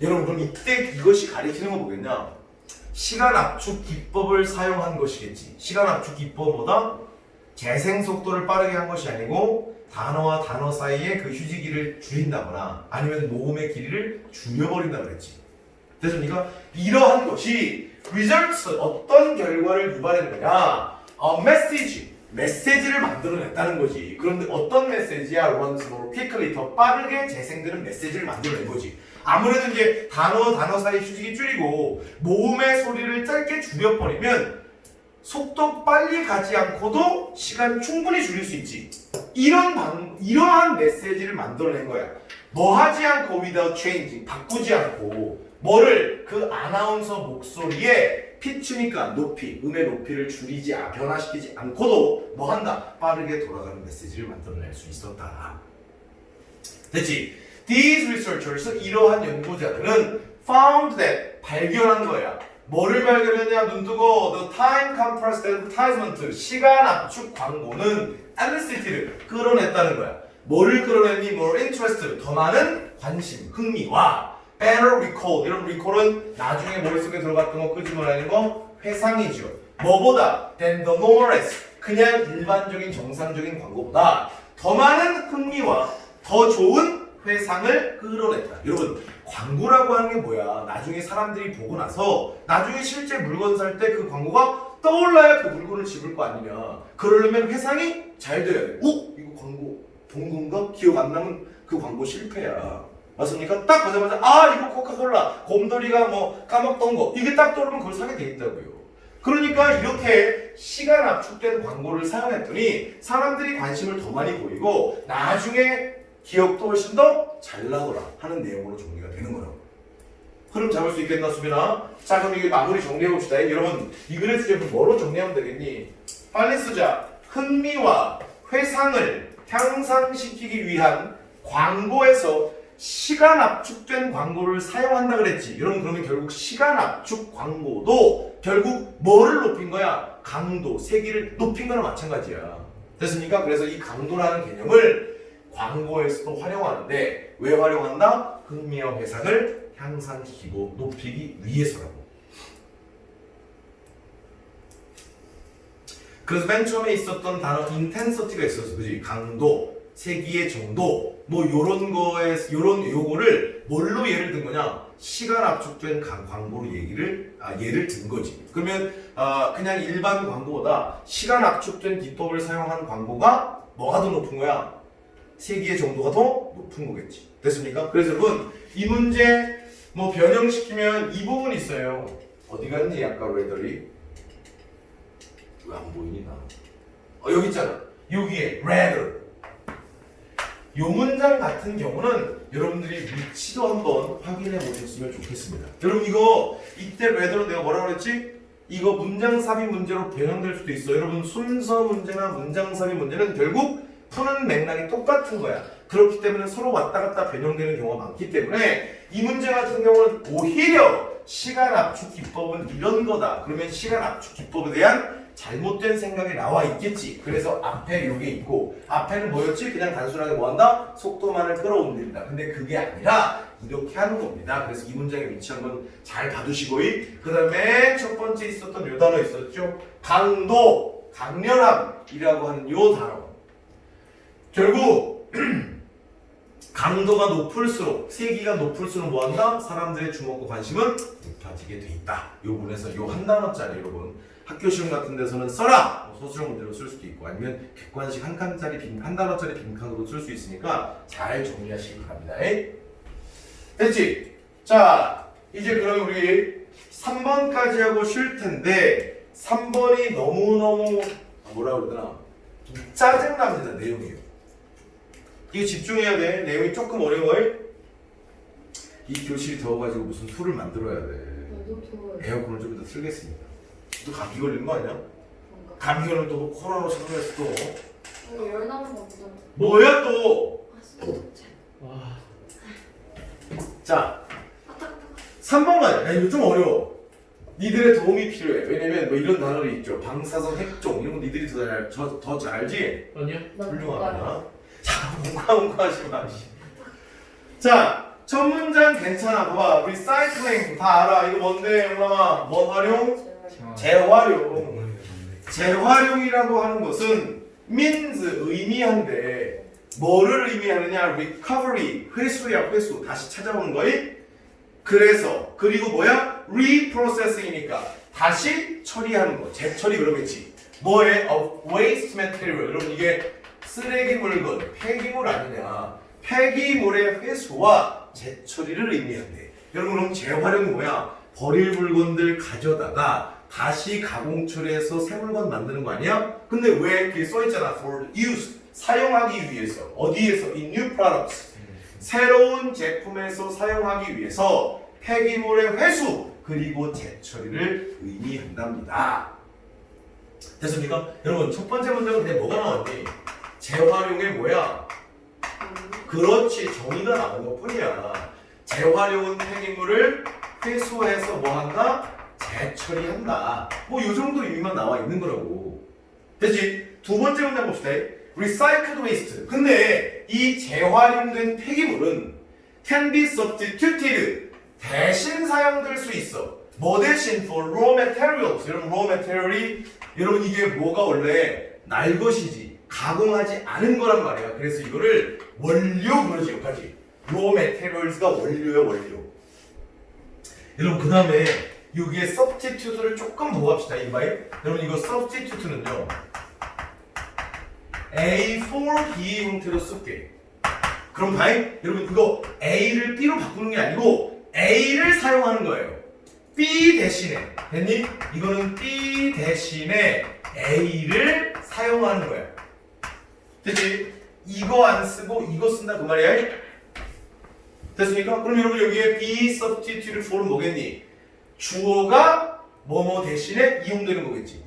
여러분 그럼 이때 이것이 가리키는 거 뭐겠냐? 시간 압축 기법을 사용한 것이겠지. 시간 압축 기법보다 재생 속도를 빠르게 한 것이 아니고 단어와 단어 사이에 그 휴지기를 줄인다거나 아니면 모음의 길이를 줄여버린다 그랬지. 됐습니까? 이러한 것이 results, 어떤 결과를 유발했느냐? 메시지를 만들어냈다는 거지. 그런데 어떤 메시지야? once more quickly, 더 빠르게 재생되는 메시지를 만들어낸 거지. 아무래도 이제 단어 사이 휴지기 줄이고 모음의 소리를 짧게 줄여버리면 속도 빨리 가지 않고도 시간 충분히 줄일 수 있지. 이러한 메시지를 만들어낸 거야. 뭐 하지 않고 without changing, 바꾸지 않고 뭐를 그 아나운서 목소리에 피치니까 높이, 음의 높이를 줄이지, 변화시키지 않고도 뭐 한다? 빠르게 돌아가는 메시지를 만들어낼 수 있었다. 됐지? These researchers, 이러한 연구자들은 found that, 발견한 거야. 뭐를 발견했냐? 눈 뜨고 the time compressed advertisement, 시간 압축 광고는 elicited, 끌어냈다는 거야. 뭐를 끌어냈니? more interest, 더 많은 관심, 흥미와 better recall, 이런 recall은 나중에 머릿속에 들어갔던 거 끄집어내는 거 회상이죠. 뭐보다 than the normals, 그냥 일반적인 정상적인 광고보다 더 많은 흥미와 더 좋은 회상을 끌어냈다. 여러분 광고라고 하는 게 뭐야? 나중에 사람들이 보고 나서 나중에 실제 물건 살 때 그 광고가 떠올라야 그 물건을 집을 거 아니냐. 그러려면 회상이 잘 돼야 돼. 이거 광고 본 건가? 기억 안 나면 그 광고 실패야. 맞습니까? 딱 보자마자 이거 코카콜라 곰돌이가 뭐 까먹던 거 이게 딱 떠오르면 그걸 사게 돼 있다고요. 그러니까 이렇게 시간 압축된 광고를 사용했더니 사람들이 관심을 더 많이 보이고 나중에 기억도 훨씬 더 잘 나더라 하는 내용으로 정리가 되는 거라고. 흐름 잡을 수 있겠나 수빈아? 자 그럼 이게 마무리 정리해봅시다. 여러분 이 그래프 제품 뭐로 정리하면 되겠니? 빨리 쓰자. 흥미와 회상을 향상시키기 위한 광고에서 시간 압축된 광고를 사용한다 그랬지. 여러분 그러면 결국 시간 압축 광고도 결국 뭐를 높인 거야? 강도, 세기를 높인 거랑 마찬가지야. 됐습니까? 그래서 이 강도라는 개념을 광고에서도 활용하는데 왜 활용한다? 흥미와 회상을 향상시키고 높이기 위해서라고. 그래서 맨 처음에 있었던 단어 intensity가 있었어. 그지? 강도, 세기의 정도 뭐 요런 거에 요거를 뭘로 예를 든 거냐? 시간 압축된 광고로 예를 든 거지. 그러면 그냥 일반 광고보다 시간 압축된 기법을 사용한 광고가 뭐가 더 높은 거야? 세기의 정도가 더 높은 거겠지. 됐습니까? 그래서 여러분 이 문제 뭐 변형시키면 이 부분 있어요. 어디 갔니? 아까 레더리 왜 안 보이니 나? 여기 있잖아. 여기에 rather. 요 문장 같은 경우는 여러분들이 위치도 한번 확인해 보셨으면 좋겠습니다. 여러분 이거 이때 rather로 내가 뭐라고 그랬지? 이거 문장 삽입 문제로 변형될 수도 있어. 여러분 순서 문제나 문장 삽입 문제는 결국 푸는 맥락이 똑같은 거야. 그렇기 때문에 서로 왔다 갔다 변형되는 경우가 많기 때문에 이 문제 같은 경우는 오히려 시간 압축 기법은 이런 거다. 그러면 시간 압축 기법에 대한 잘못된 생각이 나와 있겠지. 그래서 앞에 이게 있고 앞에는 뭐였지? 그냥 단순하게 뭐한다? 속도만을 끌어올린다. 근데 그게 아니라 이렇게 하는 겁니다. 그래서 이 문장의 위치 한번 잘 봐두시고 그 다음에 첫 번째 있었던 요 단어 있었죠? 강도, 강렬함이라고 하는 요 단어. 결국 강도가 높을수록 세기가 높을수록 뭐한다? 사람들의 주목과 관심은 높아지게 돼 있다. 요 부분에서 요 한 단어짜리 여러분 학교 시험 같은 데서는 써라! 소수형 문제로 쓸 수도 있고 아니면 객관식 한 단어짜리 빈칸으로 쓸 수 있으니까 잘 정리하시기 바랍니다. 됐지? 자 이제 그럼 우리 3번까지 하고 쉴 텐데 3번이 너무너무 뭐라 그러더라? 짜증납니다. 내용이에요. 이거 집중해야 돼. 내용이 조금 어려워. 이 교실이 더워가지고 무슨 술을 만들어야 돼. 에어컨을 좀 이따 틀겠습니다. 또 감기 걸리는 거 아니야? 감기 걸리면 또 코로나로 찾아냈어 또. 열 나는 거 보다. 뭐야 또? 와. 자 3번 가자. 야 이거 좀 어려워. 니들의 도움이 필요해. 왜냐면 뭐 이런 단어들이 있죠. 방사선, 핵종 이런 거 니들이 더 잘 알지? 아니야? 훌륭하구나. 자 웅카웅카 하지 마. 자 첫 문장 괜찮아. 봐봐. 리사이클링 다 알아. 이거 뭔데 영남아? 뭔 활용? 재활용. 재활용이라고 하는 것은 means 의미한데 뭐를 의미하느냐? recovery 회수야 회수. 다시 찾아오는 거이. 그래서 그리고 뭐야? reprocessing이니까 다시 처리하는 거. 재처리 그러겠지. 뭐에? of waste material. 여러분 이게 쓰레기 물건, 폐기물 아니냐? 폐기물의 회수와 재처리를 의미한대. 여러분 그럼 재활용이 뭐야? 버릴 물건들 가져다가 다시 가공 처리해서 새 물건 만드는 거 아니야? 근데 왜 이렇게 써있잖아. for use 사용하기 위해서. 어디에서? in new products 새로운 제품에서 사용하기 위해서 폐기물의 회수 그리고 재처리를 의미한답니다. 됐습니까? 여러분 첫 번째 문제는 그냥 뭐가 나왔니? 재활용의 뭐야? 그렇지 정의가 나온 것 뿐이야. 재활용은 폐기물을 회수해서 뭐한다? 재처리한다. 뭐 요 정도 의미만 나와 있는 거라고. 됐지? 두 번째 문제 봅시다. recycled waste. 근데 이 재활용된 폐기물은 can be substituted. 대신 사용될 수 있어. 뭐 대신? for raw materials. 여러분 raw material이 여러분 이게 뭐가 원래 날 것이지 가공하지 않은 거란 말이야. 그래서 이거를 원료 그러지 여기까지. raw materials가 원료야 원료. 여러분 그 다음에 여기에 substitute를 조금 더 합시다. 이봐요. 여러분 이거 substitute는요 A for B 형태로 쓸게. 그럼 봐요. 여러분 이거 A를 B로 바꾸는 게 아니고 A를 사용하는 거예요. B 대신에 됐니? 이거는 B 대신에 A를 사용하는 거야. 됐지? 이거 안 쓰고 이거 쓴다 그 말이야. 됐습니까? 그럼 여러분 여기에 be substituted for 뭐겠니? 주어가 뭐뭐 대신에 이용되는 거겠지.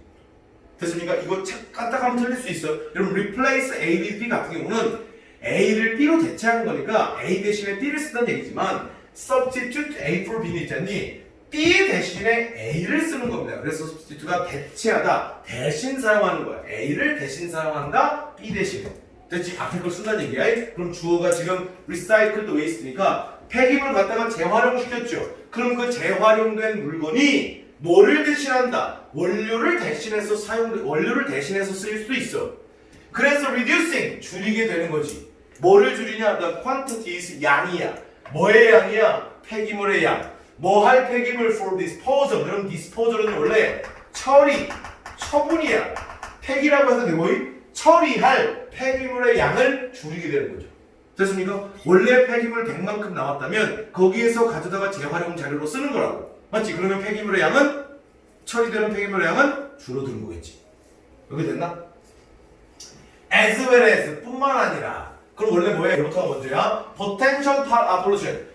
됐습니까? 이거 까딱하면 틀릴 수 있어요. 여러분 replace A with B 같은 경우는 A를 B로 대체하는 거니까 A 대신에 B를 쓴다는 얘기지만 substitute A for B는 있잖니? B 대신에 A를 쓰는 겁니다. 그래서 substitute가 대체하다, 대신 사용하는 거야. A를 대신 사용한다, B 대신에. 됐지? 앞에 걸 쓴다는 얘기야. 그럼 주어가 지금 recycled waste니까 폐기물 갖다가 재활용시켰죠. 그럼 그 재활용된 물건이 뭐를 대신한다? 원료를 대신해서 쓰일 수도 있어. 그래서 reducing 줄이게 되는 거지. 뭐를 줄이냐? The quantities 양이야. 뭐의 양이야? 폐기물의 양. 뭐 할 폐기물 for disposal. 그럼 disposal은 원래 처분이야. 폐기라고 해도 되고 처리할 폐기물의 양을 줄이게 되는 거죠. 됐습니까? 원래 폐기물 100만큼 나왔다면 거기에서 가져다가 재활용 자료로 쓰는 거라고. 맞지? 그러면 폐기물의 양은 처리되는 폐기물의 양은 줄어드는 거겠지. 여기 됐나? as well as 뿐만 아니라 그럼 원래 뭐야? 이거부터가 먼저야. potential pollution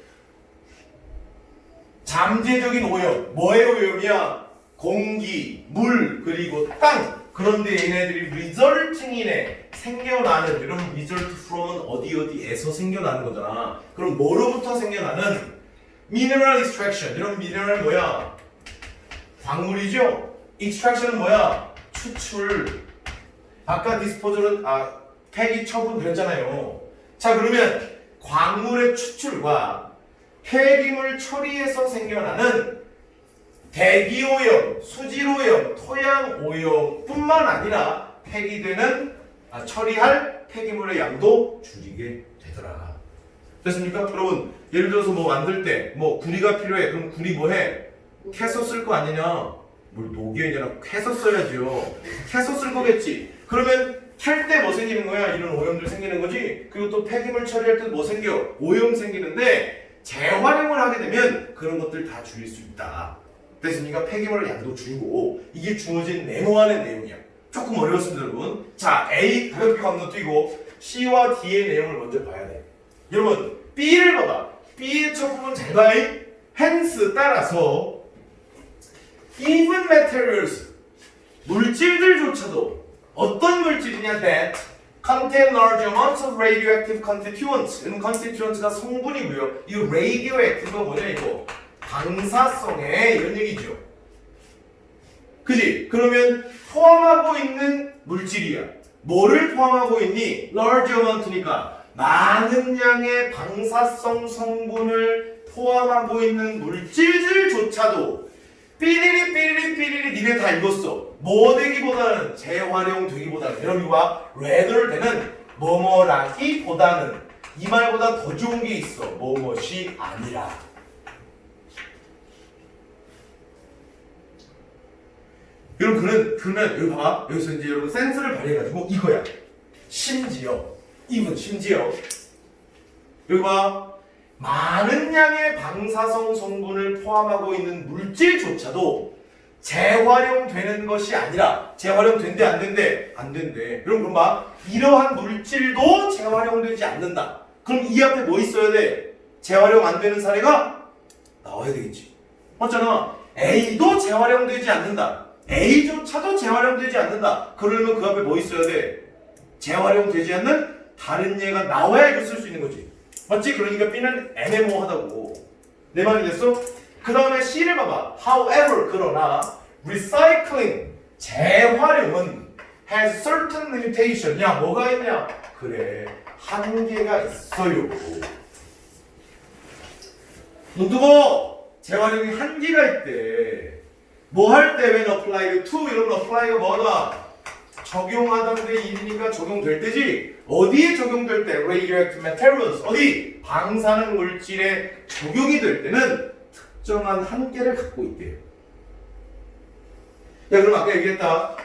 잠재적인 오염. 뭐의 오염이야? 공기, 물, 그리고 땅. 그런데 얘네들이 resulting이네. 생겨나는. 이런 result from은 어디에서 생겨나는 거잖아. 그럼 뭐로부터 생겨나는? mineral extraction. 이런 mineral 뭐야? 광물이죠? extraction은 뭐야? 추출. 아까 disposal은 폐기 처분 그랬잖아요. 자, 그러면 광물의 추출과 폐기물 처리에서 생겨나는 대기오염, 수질오염, 토양오염 뿐만 아니라 폐기되는 처리할 폐기물의 양도 줄이게 되더라. 됐습니까? 여러분 예를 들어서 뭐 만들 때 뭐 구리가 필요해. 그럼 구리 뭐해? 캐서 쓸 거 아니냐? 뭘 녹여야냐? 캐서 써야죠. 캐서 쓸 거겠지. 그러면 캘 때 뭐 생기는 거야? 이런 오염들 생기는 거지. 그리고 또 폐기물 처리할 때 뭐 생겨? 오염 생기는데 재활용을 하게 되면 그런 것들 다 줄일 수 있다. 됐습니까? 폐기물 양도 줄고. 이게 주어진 네모안의 내용이야. 조금 어려웠습니다, 여러분. 자, A 가볍게 건너뛰고 C와 D의 내용을 먼저 봐야 돼. 여러분, B를 봐봐. B의 첫 부분 잘 봐. hence 따라서 even materials 물질들조차도 어떤 물질이냐? that contain large amounts of radioactive constituents. 이런 constituents가 성분이고요. 이 radioactive가 뭐냐 이거? 방사성에 이런 얘기죠. 그지? 그러면 포함하고 있는 물질이야. 뭐를 포함하고 있니? large amount니까 많은 양의 방사성 성분을 포함하고 있는 물질들조차도 삐리리 니네 다 읽었어. 뭐 되기보다는 재활용 되기보다는 여러분 봐. rather 되는 뭐뭐라기보다는 이 말보다 더 좋은 게 있어. 뭐뭐이 아니라. 여러분 그러면 여기 봐봐. 여기서 이제 여러분 센스를 발휘해가지고 이거야. 심지어 여기 봐. 많은 양의 방사성 성분을 포함하고 있는 물질조차도 재활용되는 것이 아니라 재활용된대 안 된대? 안 된대. 여러분 그럼 봐. 이러한 물질도 재활용되지 않는다. 그럼 이 앞에 뭐 있어야 돼? 재활용 안 되는 사례가 나와야 되겠지. 맞잖아. A도 재활용되지 않는다. A조차도 재활용되지 않는다. 그러면 그 앞에 뭐 있어야 돼? 재활용되지 않는 다른 예가 나와야 이걸 쓸 수 있는 거지. 맞지? 그러니까 B는 애매모호하다고. 내 말이 됐어? 그 다음에 C를 봐봐. However, 그러나 recycling, 재활용은 has certain limitation. 야, 뭐가 있냐? 그래, 한계가 있어요. 눈 뜨고 재활용이 한계가 있대. 뭐 할 때 when applied to 이런 apply가 뭐다? 적용하던 데 일이니까 적용될 때지. 어디에 적용될 때? radioactive materials. 어디? 방사능 물질에 적용이 될 때는 특정한 한계를 갖고 있대요. 야, 그럼 아까 얘기했다.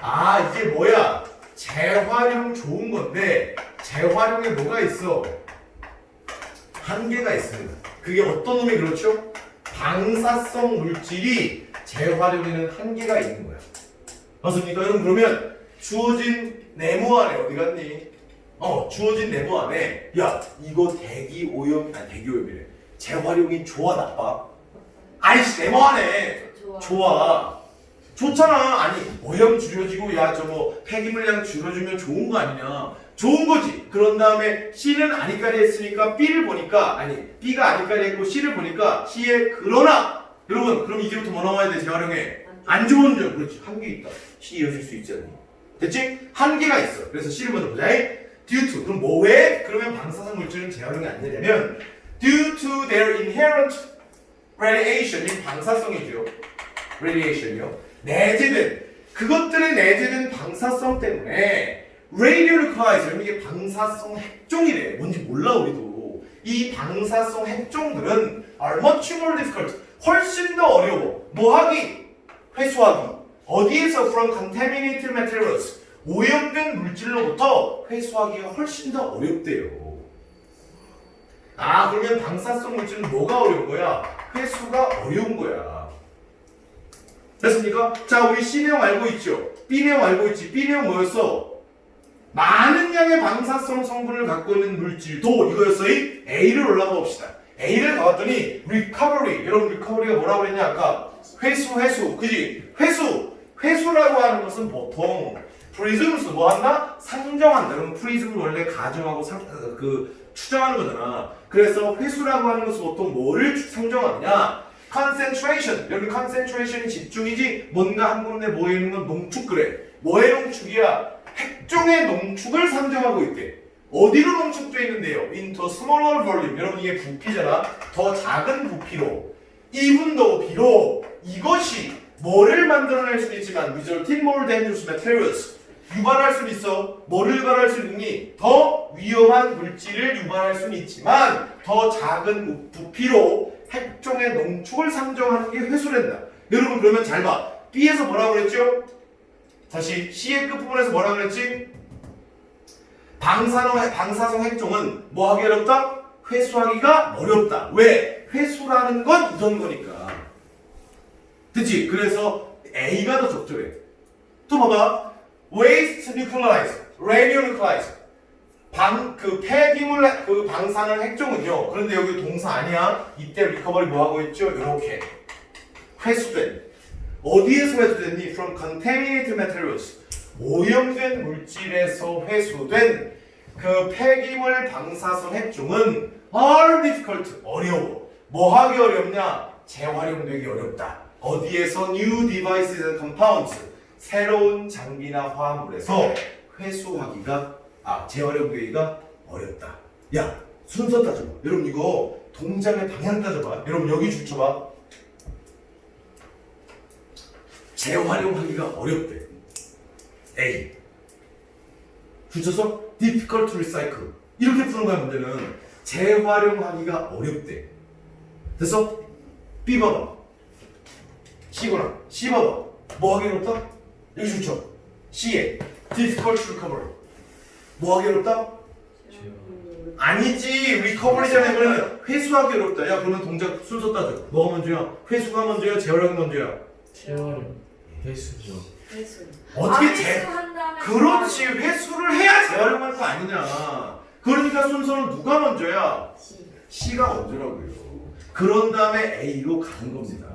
이게 뭐야? 재활용 좋은 건데 재활용에 뭐가 있어? 한계가 있습니다. 그게 어떤 놈이 그렇죠? 방사성 물질이 재활용에는 한계가 있는 거야. 맞습니까? 여러분 그러면 주어진 네모 안에 어디 갔니? 주어진 네모 안에 야 이거 대기오염이래. 재활용이 좋아 나빠? 아이씨 애매하네. 좋아. 좋잖아. 아니 오염 줄여지고 야 저 뭐 폐기물량 줄여주면 좋은 거 아니냐. 좋은 거지. 그런 다음에 C는 아니까리 했으니까 B를 보니까 아니 B가 아니까리 했고 C를 보니까 C에 그러나 여러분 그럼 이제부터 뭐 나와야 돼 재활용에? 안 좋은 점. 그렇지. 한계 있다. C 이어질 수 있지 않니? 됐지? 한계가 있어. 그래서 C를 먼저 보자. due to. 그럼 뭐 왜? 그러면 방사성 물질은 재활용이 안 되냐면 due to their inherent radiation. 이 방사성이죠. radiation이요. 내재된 그것들의 내재된 방사성 때문에 radionuclides 이게 방사성 핵종이래. 뭔지 몰라 우리도. 이 방사성 핵종들은 are much more difficult. 훨씬 더 어려워. 뭐하기? 회수하기. 어디에서? from contaminated materials. 오염된 물질로부터 회수하기가 훨씬 더 어렵대요. 아 그러면 방사성 물질은 뭐가 어려운 거야? 회수가 어려운 거야. 됐습니까? 자 우리 C 내용 알고 있죠? B 내용 알고 있지? B 내용 뭐였어? 많은 양의 방사성 성분을 갖고 있는 물질도 이거였어. 이 A를 올라가 봅시다. A를 가봤더니 recovery. 여러분 recovery가 뭐라고 그랬냐 아까? 회수 그지? 회수라고 하는 것은 보통 프리즘으로서 뭐 한다? 상정한다. 그럼 프리즘을 원래 가정하고 추정하는 거잖아. 그래서 회수라고 하는 것은 보통 뭐를 상정하느냐? concentration. 여러분 concentration이 집중이지 뭔가 한 군데 모여있는 건 농축 그래. 뭐의 농축이야? 핵종의 농축을 상정하고 있대. 어디로 농축되어 있는데요? into smaller volume. 여러분 이게 부피잖아. 더 작은 부피로. even though 비록 이것이 뭐를 만들어낼 수 있지만 result in more dangerous materials. 유발할 수는 있어. 뭐를 유발할 수 있니? 더 위험한 물질을 유발할 수는 있지만 더 작은 부피로 핵종의 농축을 상정하는 게 회수된다. 여러분 그러면 잘 봐. B에서 뭐라고 그랬죠? 다시 C의 끝부분에서 뭐라고 그랬지? 방사성 핵종은 뭐 하기 어렵다? 회수하기가 어렵다. 왜? 회수라는 건 이런 거니까. 그치? 그래서 A가 더 적절해. 또 봐봐. waste nuclides, radionuclides. 폐기물 방사능 핵종은요. 그런데 여기 동사 아니야. 이때 리커버리 뭐 하고 있죠? 이렇게 회수된. 어디에서 회수됐니? From contaminated materials. 오염된 물질에서 회수된 그 폐기물 방사성 핵종은 are difficult. 어려워. 뭐 하기 어렵냐? 재활용되기 어렵다. 어디에서? new devices and compounds. 새로운 장비나 화합물에서 재활용되기가 어렵다. 야, 순서 따져봐. 여러분 이거 동작의 방향 따져봐. 여러분 여기 줄쳐봐. 재활용하기가 어렵대. A. 줄쳐서 difficult to recycle. 이렇게 푸는 거야 문제는. 재활용하기가 어렵대. 됐어? B 봐봐. C구나. C 봐봐. 뭐 하기 어렵다? 여기 줄쳐. C에 difficult to recover. 뭐 하기 어렵다? 아니지. recovery잖아. 이거는 회수하기 어렵다. 야 그러면 동작 순서 따져. 뭐가 먼저야? 회수가 먼저야? 재활용이 먼저야? 재활용. 회수죠. 어떻게 회수한다면 그렇지. 회수를 해야 재활용할 거 아니냐. 그러니까 순서는 누가 먼저야? C가 먼저라고요. 그런 다음에 A로 가는 겁니다.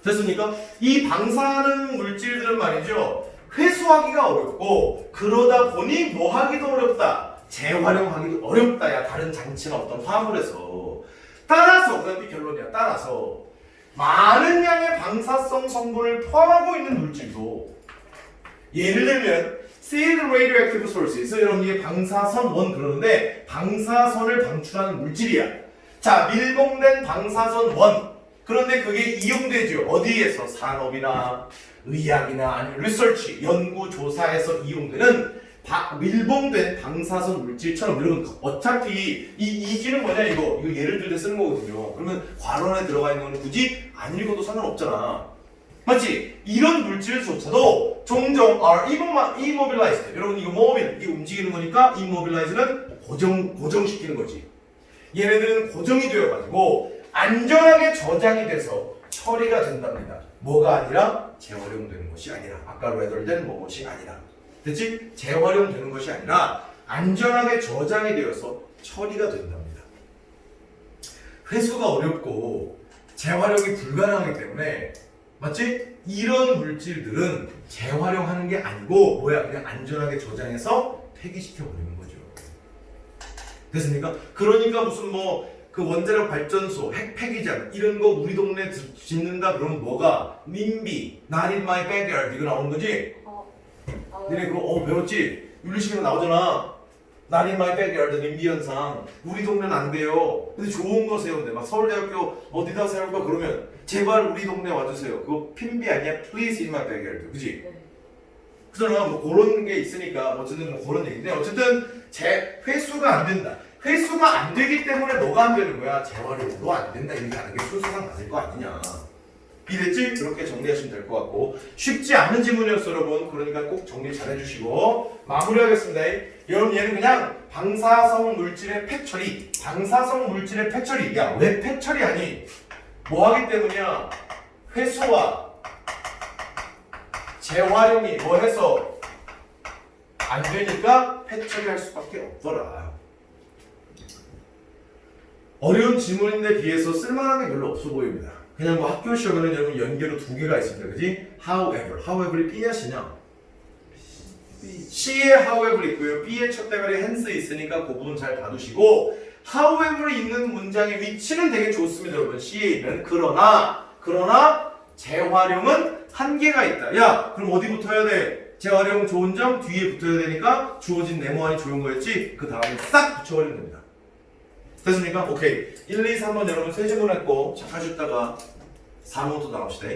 됐습니까? 이 방사능 물질들은 말이죠. 회수하기가 어렵고 그러다 보니 뭐 하기도 어렵다. 재활용하기도 어렵다. 야 다른 장치나 어떤 화물에서. 따라서 그다음에 결론이야. 따라서 많은 양의 방사성 성분을 포함하고 있는 물질도 예를 들면 sealed radioactive sources. 여러분 이게 방사선 원 그러는데 방사선을 방출하는 물질이야. 자 밀봉된 방사선 원. 그런데 그게 이용되죠. 어디에서? 산업이나 의학이나 아니면 리서치, 연구, 조사에서 이용되는 밀봉된 방사선 물질처럼. 여러분 어차피 이 이지는 뭐냐 이거 예를 들때 쓰는 거거든요. 그러면 괄호 안에 들어가 있는 건 굳이 안 읽어도 상관없잖아. 맞지? 이런 물질조차도 종종 are immobilized. 여러분 이거 모빌 이게 움직이는 거니까 immobilize는 고정시키는 거지. 얘네들은 고정이 되어가지고 안전하게 저장이 돼서 처리가 된답니다. 뭐가 아니라 재활용되는 것이 아니라 아까 레더된 것이 아니라. 됐지? 재활용되는 것이 아니라 안전하게 저장이 되어서 처리가 된답니다. 회수가 어렵고 재활용이 불가능하기 때문에 맞지? 이런 물질들은 재활용하는 게 아니고 뭐야 그냥 안전하게 저장해서 폐기시켜 버리는 거죠. 됐습니까? 그러니까 무슨 뭐 그 원자력 발전소, 핵 폐기장 이런 거 우리 동네 짓는다 그러면 뭐가 님비, not in my backyard 이거 나오는 거지? 니네 그거 배웠지? 윤리시간에 나오잖아. not in my backyard 님비 현상. 우리 동네는 안 돼요. 근데 좋은 거 세운대. 막 서울대학교 어디다 세울까 그러면 제발 우리 동네 와주세요. 그거 핀비 아니야? Please in my backyard. 그지? 네. 그러나 뭐 그런 게 있으니까 어쨌든 뭐 그런 얘기인데 어쨌든 회수가 안 된다. 회수가 안 되기 때문에 뭐가 안 되는 거야? 재활용도 안 된다. 이렇게 하는 게 순서상 맞을 거 아니냐. 이랬지? 그렇게 정리하시면 될 것 같고 쉽지 않은 지문이었어 여러분. 그러니까 꼭 정리 잘 해주시고 마무리하겠습니다. 여러분 얘는 그냥 방사성 물질의 폐처리. 방사성 물질의 폐처리. 야 왜 폐처리하니? 뭐 하기 때문이야? 회수와 재활용이 뭐 해서 안 되니까 폐처리할 수밖에 없더라. 어려운 지문인데 비해서 쓸만한 게 별로 없어 보입니다. 그냥 뭐 학교 시험에는 여러분 연계로 두 개가 있습니다. 그지? however이 B냐 C냐? C에 however 있고요. B의 첫 대가리 hence 있으니까 그 부분 잘 봐두시고 however이 있는 문장의 위치는 되게 좋습니다. 여러분 C에 있는 그러나 재활용은 한계가 있다. 야 그럼 어디 붙어야 돼? 재활용 좋은 점 뒤에 붙어야 되니까 주어진 네모안이 좋은 거였지? 그 다음에 싹 붙여버리면 됩니다. 됐습니까? 오케이. 1, 2, 3번 여러분 세 지문 했고 자 하셨다가 4문부터 나갑시다.